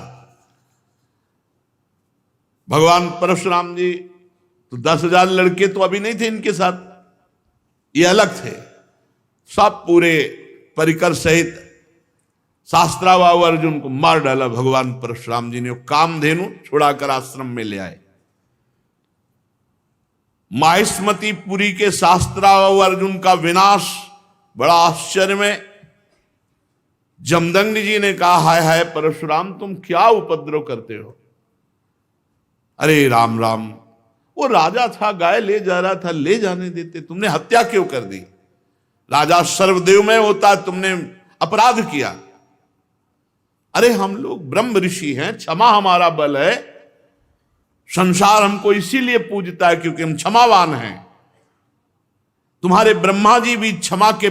भगवान परशुराम जी तो 10,000 लड़के तो अभी नहीं थे इनके साथ, ये अलग थे। सब पूरे परिकर सहित शास्त्रावाऊ अर्जुन को मार डाला भगवान परशुराम जी ने। कामधेनु छुड़ाकर आश्रम में ले आए। माहिष्मतीपुरी के शास्त्रावाऊ अर्जुन का विनाश बड़ा आश्चर्य में। जमदग्नि जी ने कहा, हाय हाय परशुराम, तुम क्या उपद्रव करते हो? अरे राम राम, वो राजा था, गाय ले जा रहा था, ले जाने देते, तुमने हत्या क्यों कर दी? राजा सर्वदेवमय होता, तुमने अपराध किया। अरे हम लोग ब्रह्म ऋषि हैं, क्षमा हमारा बल है, संसार हमको इसीलिए पूजता है क्योंकि हम क्षमावान हैं। तुम्हारे ब्रह्मा जी भी क्षमा के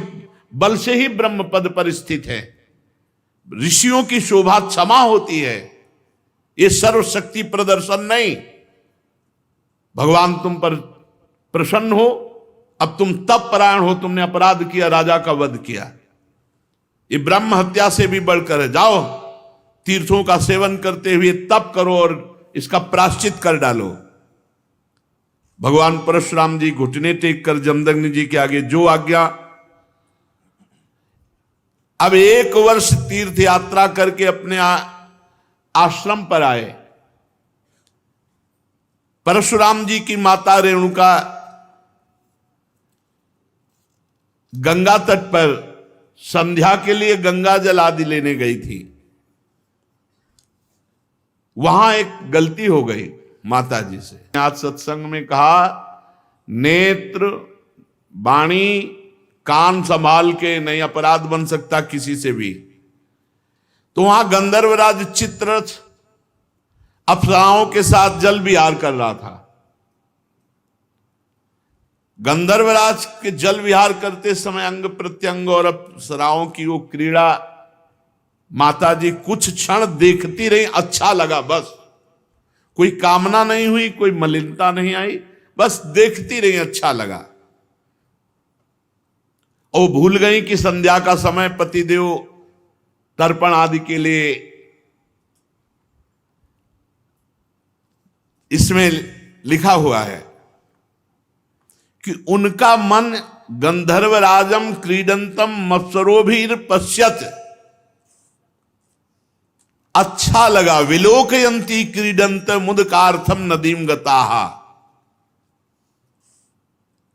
बल से ही ब्रह्म पद पर स्थित है। ऋषियों की शोभा क्षमा होती है, ये सर्वशक्ति प्रदर्शन नहीं। भगवान तुम पर प्रसन्न हो, अब तुम तप परायण हो, तुमने अपराध किया, राजा का वध किया, ये ब्रह्म हत्या से भी बढ़कर है। जाओ तीर्थों का सेवन करते हुए तप करो और इसका प्रायश्चित कर डालो। भगवान परशुराम जी घुटने टेक कर जमदग्नि जी के आगे जो आज्ञा। अब 1 वर्ष तीर्थ यात्रा करके अपने आश्रम पर आए। परशुराम जी की माता रेणुका गंगा तट पर संध्या के लिए गंगा जल आदि लेने गई थी। वहां एक गलती हो गई माता जी से। आज सत्संग में कहा, नेत्र वाणी कान संभाल के नहीं अपराध बन सकता किसी से भी। तो वहां गंधर्वराज चित्ररथ अप्सराओं के साथ जल विहार कर रहा था। गंधर्वराज के जल विहार करते समय अंग प्रत्यंग और अप्सराओं की वो क्रीड़ा माता जी कुछ क्षण देखती रही। अच्छा लगा, बस कोई कामना नहीं हुई, कोई मलिनता नहीं आई, बस देखती रही, अच्छा लगा। और भूल गई कि संध्या का समय पतिदेव तर्पण आदि के लिए इसमें लिखा हुआ है कि उनका मन गंधर्वराजम क्रीडंतम मत्सरोभिर पश्यत, अच्छा लगा। विलोकयंती क्रीडंत मुदकार्थम नदीम गताहा,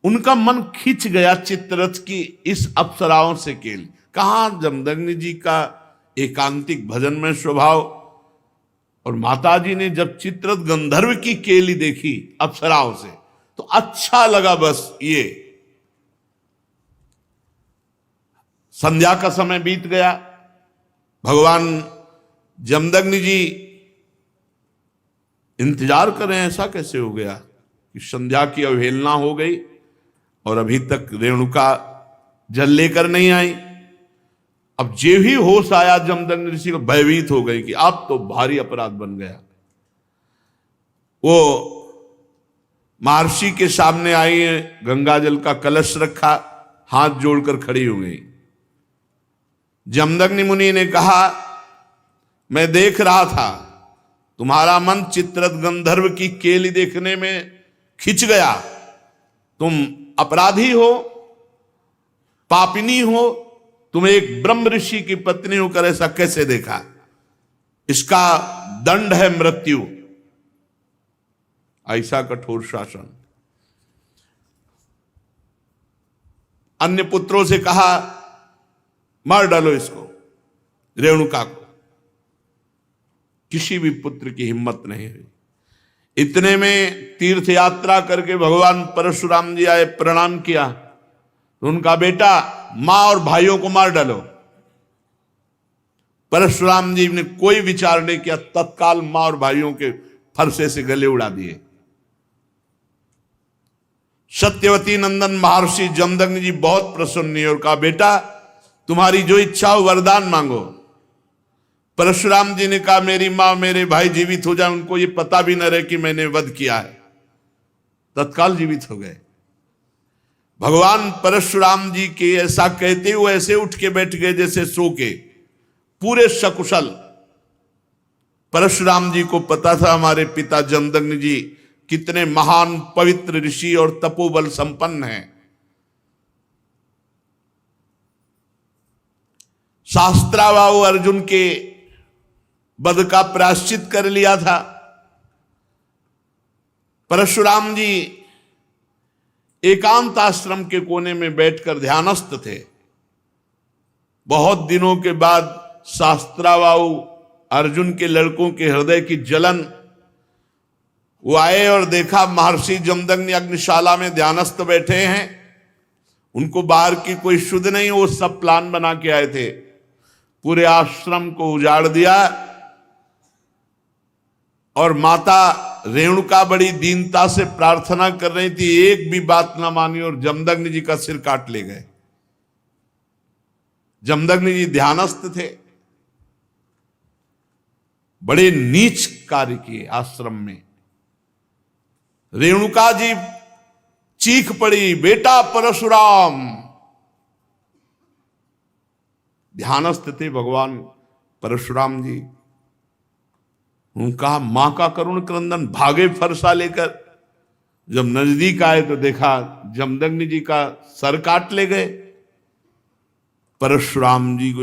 उनका मन खिंच गया चित्ररथ की इस अप्सराओं से केल। कहां जमदग्नि जी का एकांतिक भजन में स्वभाव, और माताजी ने जब चित्ररथ गंधर्व की केली देखी अप्सराओं से तो अच्छा लगा। बस ये संध्या का समय बीत गया। भगवान जमदग्नि जी इंतजार कर रहे हैं, ऐसा कैसे हो गया कि संध्या की अवहेलना हो गई और अभी तक रेणुका जल लेकर नहीं आई। अब जे ही होश आया जमदग्नि ऋषि को, भयभीत हो गई कि अब तो भारी अपराध बन गया। वो महर्षि के सामने आई, गंगा जल का कलश रखा, हाथ जोड़कर खड़ी हो गई। जमदग्नि मुनि ने कहा, मैं देख रहा था तुम्हारा मन चित्ररथ गंधर्व की केली देखने में खिंच गया। तुम अपराधी हो, पापिनी हो, तुम एक ब्रह्म ऋषि की पत्नी होकर ऐसा कैसे देखा? इसका दंड है मृत्यु। ऐसा कठोर शासन। अन्य पुत्रों से कहा, मार डालो इसको, रेणुका को। किसी भी पुत्र की हिम्मत नहीं हुई। इतने में तीर्थ यात्रा करके भगवान परशुराम जी आए, प्रणाम किया तो उनका बेटा, मां और भाइयों को मार डालो। परशुराम जी ने कोई विचार नहीं किया, तत्काल मां और भाइयों के फरसे से गले उड़ा दिए। सत्यवती नंदन महर्षि जमदग्नि जी बहुत प्रसन्न हुए और कहा, बेटा तुम्हारी जो इच्छा हो वरदान मांगो। परशुराम जी ने कहा, मेरी मां मेरे भाई जीवित हो जाए, उनको ये पता भी न रहे कि मैंने वध किया है। तत्काल जीवित हो गए। भगवान परशुराम जी के ऐसा कहते हुए ऐसे उठ के बैठ गए जैसे सो के, पूरे सकुशल। परशुराम जी को पता था हमारे पिता जमदग्नि जी कितने महान पवित्र ऋषि और तपोबल संपन्न हैं। शास्त्राबाहु अर्जुन के वध का प्रायश्चित कर लिया था। परशुराम जी एकांत आश्रम के कोने में बैठकर ध्यानस्थ थे। बहुत दिनों के बाद शास्त्राबाहु अर्जुन के लड़कों के हृदय की जलन, वो आए और देखा महर्षि जमदग्नि अग्निशाला में ध्यानस्थ बैठे हैं। उनको बाहर की कोई शुद्ध नहीं, वो सब प्लान बना के आए थे। पूरे आश्रम को उजाड़ दिया और माता रेणुका बड़ी दीनता से प्रार्थना कर रही थी, एक भी बात ना मानी और जमदग्नि जी का सिर काट ले गए। जमदग्नि जी ध्यानस्थ थे। बड़े नीच कार्य किए आश्रम में। रेणुका जी चीख पड़ी, बेटा परशुराम। ध्यानस्थ थे भगवान परशुराम जी। उनका मां का करुण क्रंदन, भागे फरसा लेकर। जब नजदीक आए तो देखा जमदग्नि जी का सर काट ले गए। परशुराम जी को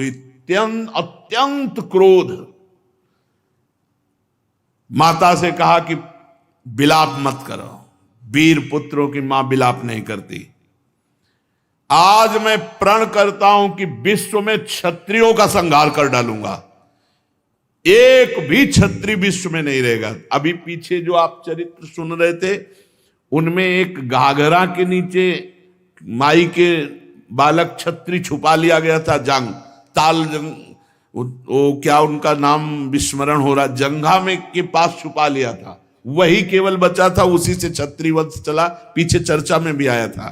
अत्यंत क्रोध। माता से कहा कि विलाप मत करो, वीर पुत्रों की मां विलाप नहीं करती। आज मैं प्रण करता हूं कि विश्व में क्षत्रियों का संहार कर डालूंगा, एक भी क्षत्रिय विश्व में नहीं रहेगा। अभी पीछे जो आप चरित्र सुन रहे थे, उनमें एक घाघरा के नीचे माई के बालक क्षत्रिय छुपा लिया गया था। जंग ताल जंग, वो क्या उनका नाम विस्मरण हो रहा, जंघा में के पास छुपा लिया था, वही केवल बचा था। उसी से क्षत्रिय वंश चला, पीछे चर्चा में भी आया था।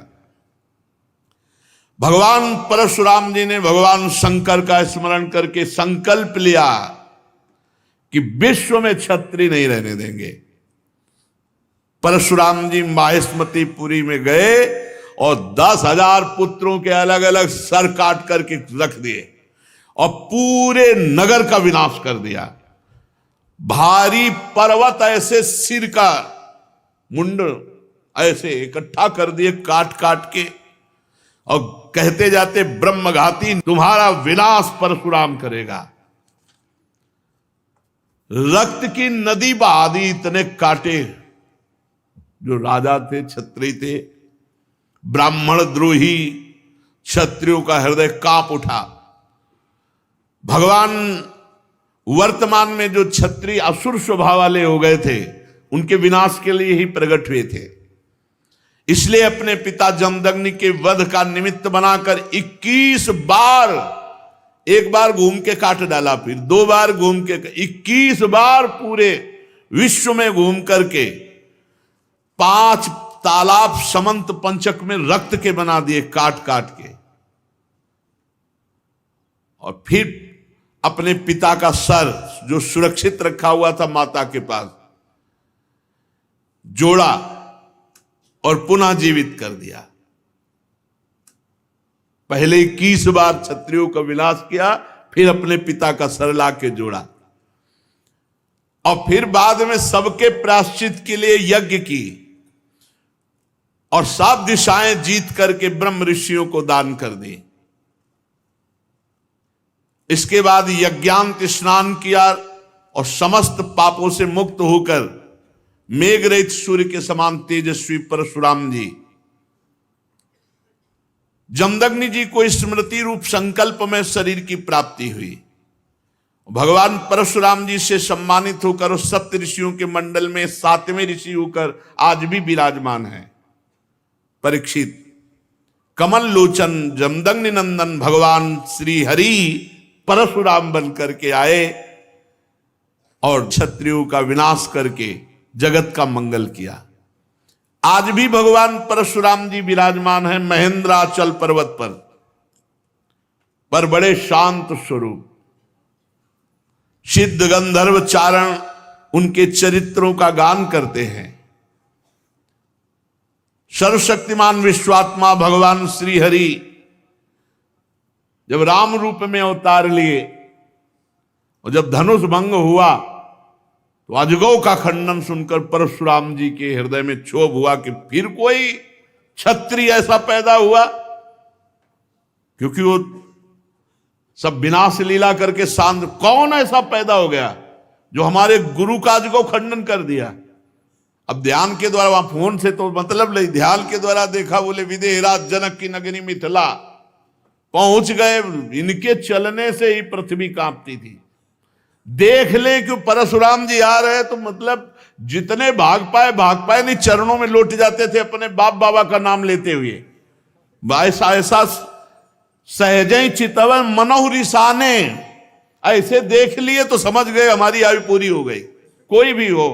भगवान परशुराम जी ने भगवान शंकर का स्मरण करके संकल्प लिया कि विश्व में क्षत्रिय नहीं रहने देंगे। परशुराम जी माहिष्मतीपुरी में गए और 10,000 पुत्रों के अलग अलग सर काट करके रख दिए और पूरे नगर का विनाश कर दिया। भारी पर्वत ऐसे सिर का मुंड ऐसे इकट्ठा कर दिए काट काट के, और कहते जाते ब्रह्मघाती तुम्हारा विनाश परशुराम करेगा। रक्त की नदी बहा दी, इतने काटे। जो राजा थे, क्षत्रिय थे, ब्राह्मण द्रोही क्षत्रियों का हृदय कांप उठा। भगवान वर्तमान में जो क्षत्रिय असुर स्वभाव वाले हो गए थे, उनके विनाश के लिए ही प्रकट हुए थे। इसलिए अपने पिता जमदग्नि के वध का निमित्त बनाकर 21 बार, एक बार घूम के काट डाला, फिर 2 बार घूम के, 21 बार पूरे विश्व में घूम करके 5 तालाब समंत पंचक में रक्त के बना दिए, काट काट के। और फिर अपने पिता का सर जो सुरक्षित रखा हुआ था माता के पास जोड़ा और पुनः जीवित कर दिया। पहले 21 बार क्षत्रियों का विनाश किया, फिर अपने पिता का सर ला के जोड़ा और फिर बाद में सबके प्रायश्चित के लिए यज्ञ की और 7 दिशाएं जीत करके ब्रह्म ऋषियों को दान कर दी। इसके बाद यज्ञांत स्नान किया और समस्त पापों से मुक्त होकर मेघरहित सूर्य के समान तेजस्वी परशुराम जी जमदग्नि जी को स्मृति रूप संकल्प में शरीर की प्राप्ति हुई। भगवान परशुराम जी से सम्मानित होकर उस 7 ऋषियों के मंडल में 7वें ऋषि होकर आज भी विराजमान है। परीक्षित कमल लोचन जमदग्नि नंदन भगवान श्री हरि परशुराम बन करके आए और क्षत्रियों का विनाश करके जगत का मंगल किया। आज भी भगवान परशुराम जी विराजमान है महेंद्राचल पर्वत पर बड़े शांत स्वरूप। सिद्ध गंधर्व चारण उनके चरित्रों का गान करते हैं। सर्वशक्तिमान विश्वात्मा भगवान श्री हरि जब राम रूप में अवतार लिए और जब धनुष भंग हुआ तो अजगौ का खंडन सुनकर परशुराम जी के हृदय में क्षोभ हुआ कि फिर कोई क्षत्रिय ऐसा पैदा हुआ, क्योंकि वो सब विनाश लीला करके शांत, कौन ऐसा पैदा हो गया जो हमारे गुरु का अजगौ खंडन कर दिया। अब ध्यान के द्वारा, वहां फोन से तो मतलब नहीं, ध्यान के द्वारा देखा, बोले विदेहराज जनक की नगरी मिथिला पहुंच गए। इनके चलने से ही पृथ्वी कांपती थी। देख ले कि परशुराम जी आ रहे तो मतलब जितने भाग पाए नहीं, चरणों में लौट जाते थे अपने बाप बाबा का नाम लेते हुए। ऐसा सहज चितवन मनोहरिसाने, ऐसे देख लिए तो समझ गए हमारी आयु पूरी हो गई। कोई भी हो,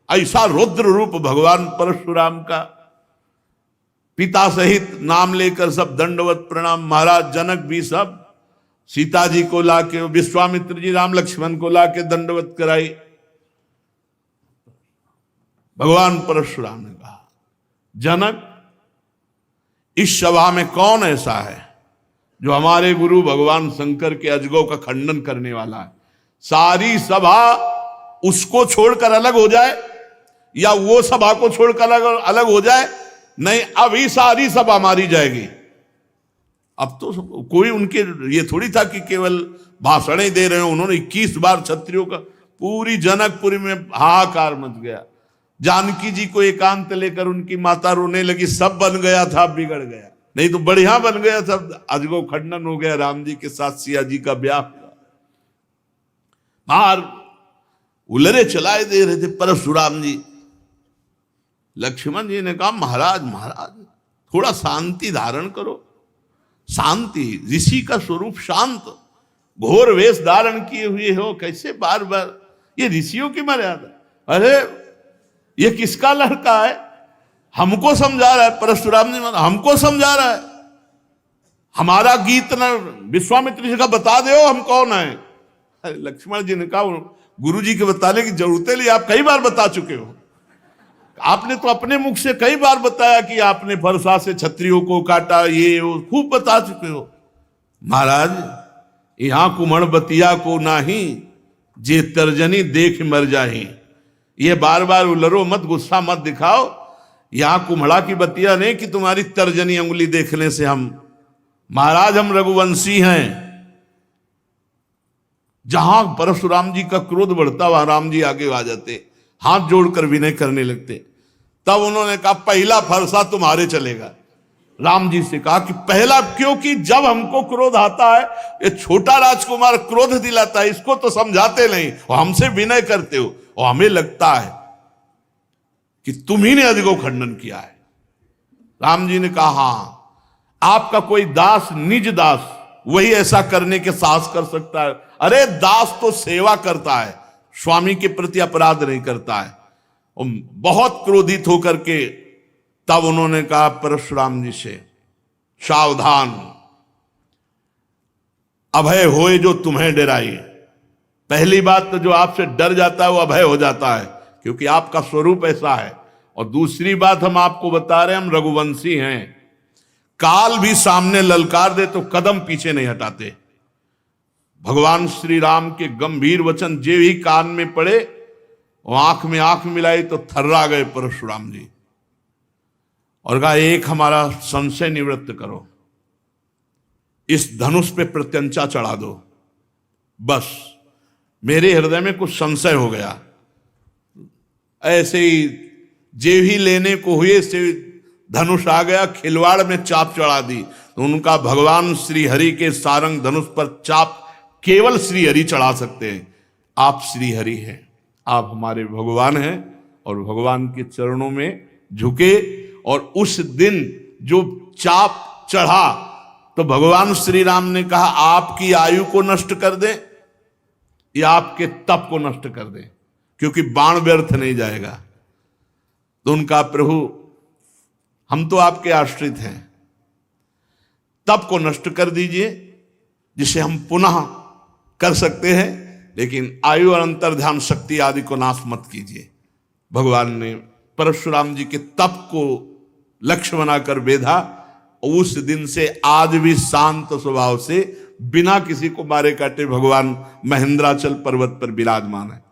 ऐसा रुद्र रूप भगवान परशुराम का। पिता सहित नाम लेकर सब दंडवत प्रणाम। महाराज जनक भी सब सीता जी को लाके, विश्वामित्र जी राम लक्ष्मण को लाके दंडवत कराई। भगवान परशुराम ने कहा, जनक इस सभा में कौन ऐसा है जो हमारे गुरु भगवान शंकर के अजगौ का खंडन करने वाला है। सारी सभा उसको छोड़कर अलग हो जाए या वो सभा को छोड़कर अलग हो जाए, नहीं अभी सारी सभा मारी जाएगी। अब तो कोई उनके ये थोड़ी था कि केवल भाषण ही दे रहे हैं। उन्होंने 21 बार क्षत्रियों का, पूरी जनकपुरी में हाहाकार मच गया। जानकी जी को एकांत लेकर उनकी माता रोने लगी, सब बन गया था बिगड़ गया, नहीं तो बढ़िया बन गया था। अजगौ खंडन हो गया, राम जी के साथ सिया जी का ब्याह हुआ। मार उलरे चलाए दे रहे थे परशुराम जी। लक्ष्मण जी ने कहा, महाराज थोड़ा शांति धारण करो। शांति, ऋषि का स्वरूप शांत, घोर वेश धारण किए हुए हो, कैसे बार बार, ये ऋषियों की मर्यादा। अरे ये किसका लड़का है, हमको समझा रहा है। परशुराम जी हमको समझा रहा है, हमारा गीत न विश्वामित्र जी का बता दो हम कौन है। अरे लक्ष्मण जी ने कहा, गुरु जी के बताने की जरूरत है, आप कई बार बता चुके हो। आपने तो अपने मुख से कई बार बताया कि आपने फरसा से क्षत्रियों को काटा, ये वो खूब बता चुके हो। महाराज यहां कुमड़ बतिया को नाही, जे तर्जनी देख मर जाही। ये बार बार उलरो मत, गुस्सा मत दिखाओ। यहां कुम्हड़ा की बतिया नहीं कि तुम्हारी तर्जनी उंगली देखने से हम, महाराज हम रघुवंशी हैं। जहां परशुराम जी का क्रोध बढ़ता वहां राम जी आगे आ जाते, हाथ जोड़कर विनय करने लगते। तब उन्होंने कहा, पहला फरसा तुम्हारे चलेगा। राम जी से कहा कि पहला, क्योंकि जब हमको क्रोध आता है, ये छोटा राजकुमार क्रोध दिलाता है, इसको तो समझाते नहीं और हमसे विनय करते हो, और हमें लगता है कि तुम ही ने अजगौ खंडन किया है। राम जी ने कहा, हां आपका कोई दास, निज दास, वही ऐसा करने के साहस कर सकता है। अरे दास तो सेवा करता है, स्वामी के प्रति अपराध नहीं करता है। बहुत क्रोधित होकर के तब उन्होंने कहा परशुराम जी से, सावधान, अभय होए जो तुम्हें डराए। पहली बात तो जो आपसे डर जाता है वो अभय हो जाता है, क्योंकि आपका स्वरूप ऐसा है। और दूसरी बात हम आपको बता रहे हैं, हम रघुवंशी हैं। काल भी सामने ललकार दे तो कदम पीछे नहीं हटाते। भगवान श्री राम के गंभीर वचन जे ही कान में पड़े, वो आंख में आंख मिलाई तो थर्रा गए परशुराम जी, और कहा एक हमारा संशय निवृत्त करो, इस धनुष पे प्रत्यंचा चढ़ा दो। बस मेरे हृदय में कुछ संशय हो गया। ऐसे ही जे ही लेने को हुए से धनुष आ गया, खिलवाड़ में चाप चढ़ा दी। तो उनका भगवान श्री हरि के सारंग धनुष पर चाप केवल श्री हरि चढ़ा सकते हैं। आप श्री हरि हैं, आप हमारे भगवान हैं, और भगवान के चरणों में झुके। और उस दिन जो चाप चढ़ा तो भगवान श्री राम ने कहा आपकी आयु को नष्ट कर दे या आपके तप को नष्ट कर दे, क्योंकि बाण व्यर्थ नहीं जाएगा। तो उनका प्रभु हम तो आपके आश्रित हैं, तप को नष्ट कर दीजिए जिसे हम पुनः कर सकते हैं, लेकिन आयु और अंतर्ध्यान शक्ति आदि को नाश मत कीजिए। भगवान ने परशुराम जी के तप को लक्ष्य बनाकर बेधा, और उस दिन से आज भी शांत स्वभाव से बिना किसी को मारे काटे भगवान महेंद्राचल पर्वत पर विराजमान है।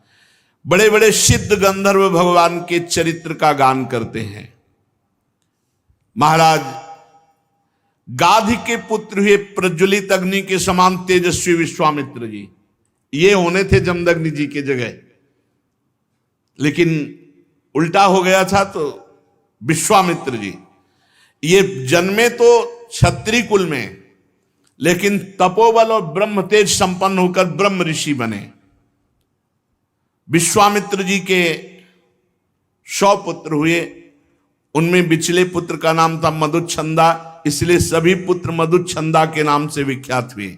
बड़े बड़े सिद्ध गंधर्व भगवान के चरित्र का गान करते हैं। महाराज गाधी के पुत्र हुए प्रज्वलित अग्नि के समान तेजस्वी विश्वामित्र जी, ये होने थे जमदग्नि जी की जगह, लेकिन उल्टा हो गया था। तो विश्वामित्र जी ये जन्मे तो क्षत्रिय कुल में, लेकिन तपोबल और ब्रह्म तेज संपन्न होकर ब्रह्म ऋषि बने। विश्वामित्र जी के 100 पुत्र हुए, उनमें बिचले पुत्र का नाम था मधुच्छंदा, इसलिए सभी पुत्र मधुच्छंदा के नाम से विख्यात हुए।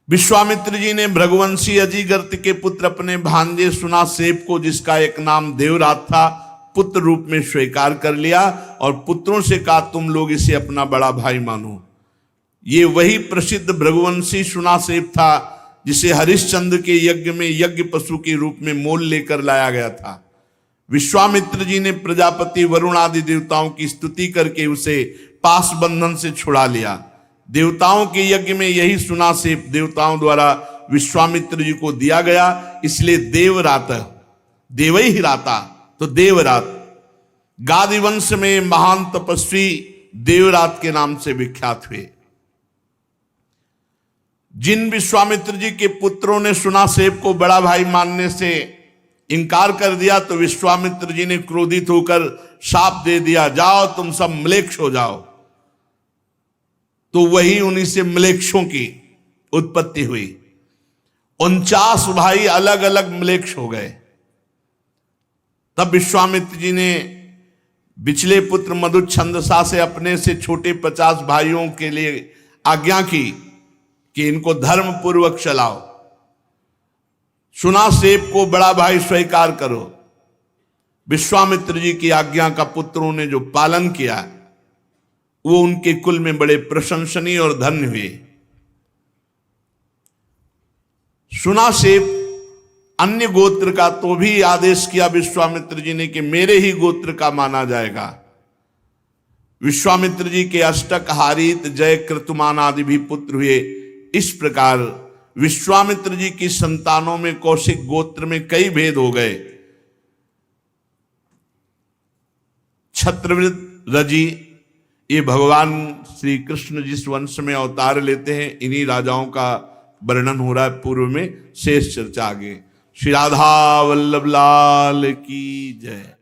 विश्वामित्र जी ने भृगुवंशी अजिगर्त के पुत्र अपने भांजे सुनासेप को, जिसका एक नाम देवरात था, पुत्र रूप में स्वीकार कर लिया और पुत्रों से कहा तुम लोग इसे अपना बड़ा भाई मानो। ये वही प्रसिद्ध भृगुवंशी सुनासेप था जिसे हरिश्चंद्र के यज्ञ में यज्ञ पशु के रूप में मोल लेकर लाया गया था। विश्वामित्र जी ने प्रजापति वरुण आदि देवताओं की स्तुति करके उसे पास बंधन से छुड़ा लिया। देवताओं के यज्ञ में यही सुनासेप देवताओं द्वारा विश्वामित्र जी को दिया गया, इसलिए देवरात, देवई ही राता तो देवरात। गादी वंश में महान तपस्वी देवरात के नाम से विख्यात हुए। जिन विश्वामित्र जी के पुत्रों ने सुनासेप को बड़ा भाई मानने से इनकार कर दिया, तो विश्वामित्र जी ने क्रोधित होकर शाप दे दिया, जाओ तुम सब म्लेच्छ हो जाओ। तो वही उन्हीं से म्लेच्छों की उत्पत्ति हुई। 49 भाई अलग अलग म्लेच्छ हो गए। तब विश्वामित्र जी ने बिचले पुत्र मधुच्छंदसा से अपने से छोटे 50 भाइयों के लिए आज्ञा की कि इनको धर्म पूर्वक चलाओ, सुनासेप को बड़ा भाई स्वीकार करो। विश्वामित्र जी की आज्ञा का पुत्रों ने जो पालन किया, वो उनके कुल में बड़े प्रशंसनीय और धन्य हुए। सुनासेप अन्य गोत्र का तो भी आदेश किया विश्वामित्र जी ने कि मेरे ही गोत्र का माना जाएगा। विश्वामित्र जी के अष्टक, हारित, जय, कृतुमान आदि भी पुत्र हुए। इस प्रकार विश्वामित्र जी की संतानों में कौशिक गोत्र में कई भेद हो गए। छत्रवृत, रजी, ये भगवान श्री कृष्ण जिस वंश में अवतार लेते हैं, इन्हीं राजाओं का वर्णन हो रहा है पूर्व में, शेष चर्चा आगे। श्री राधा वल्लभ लाल की जय।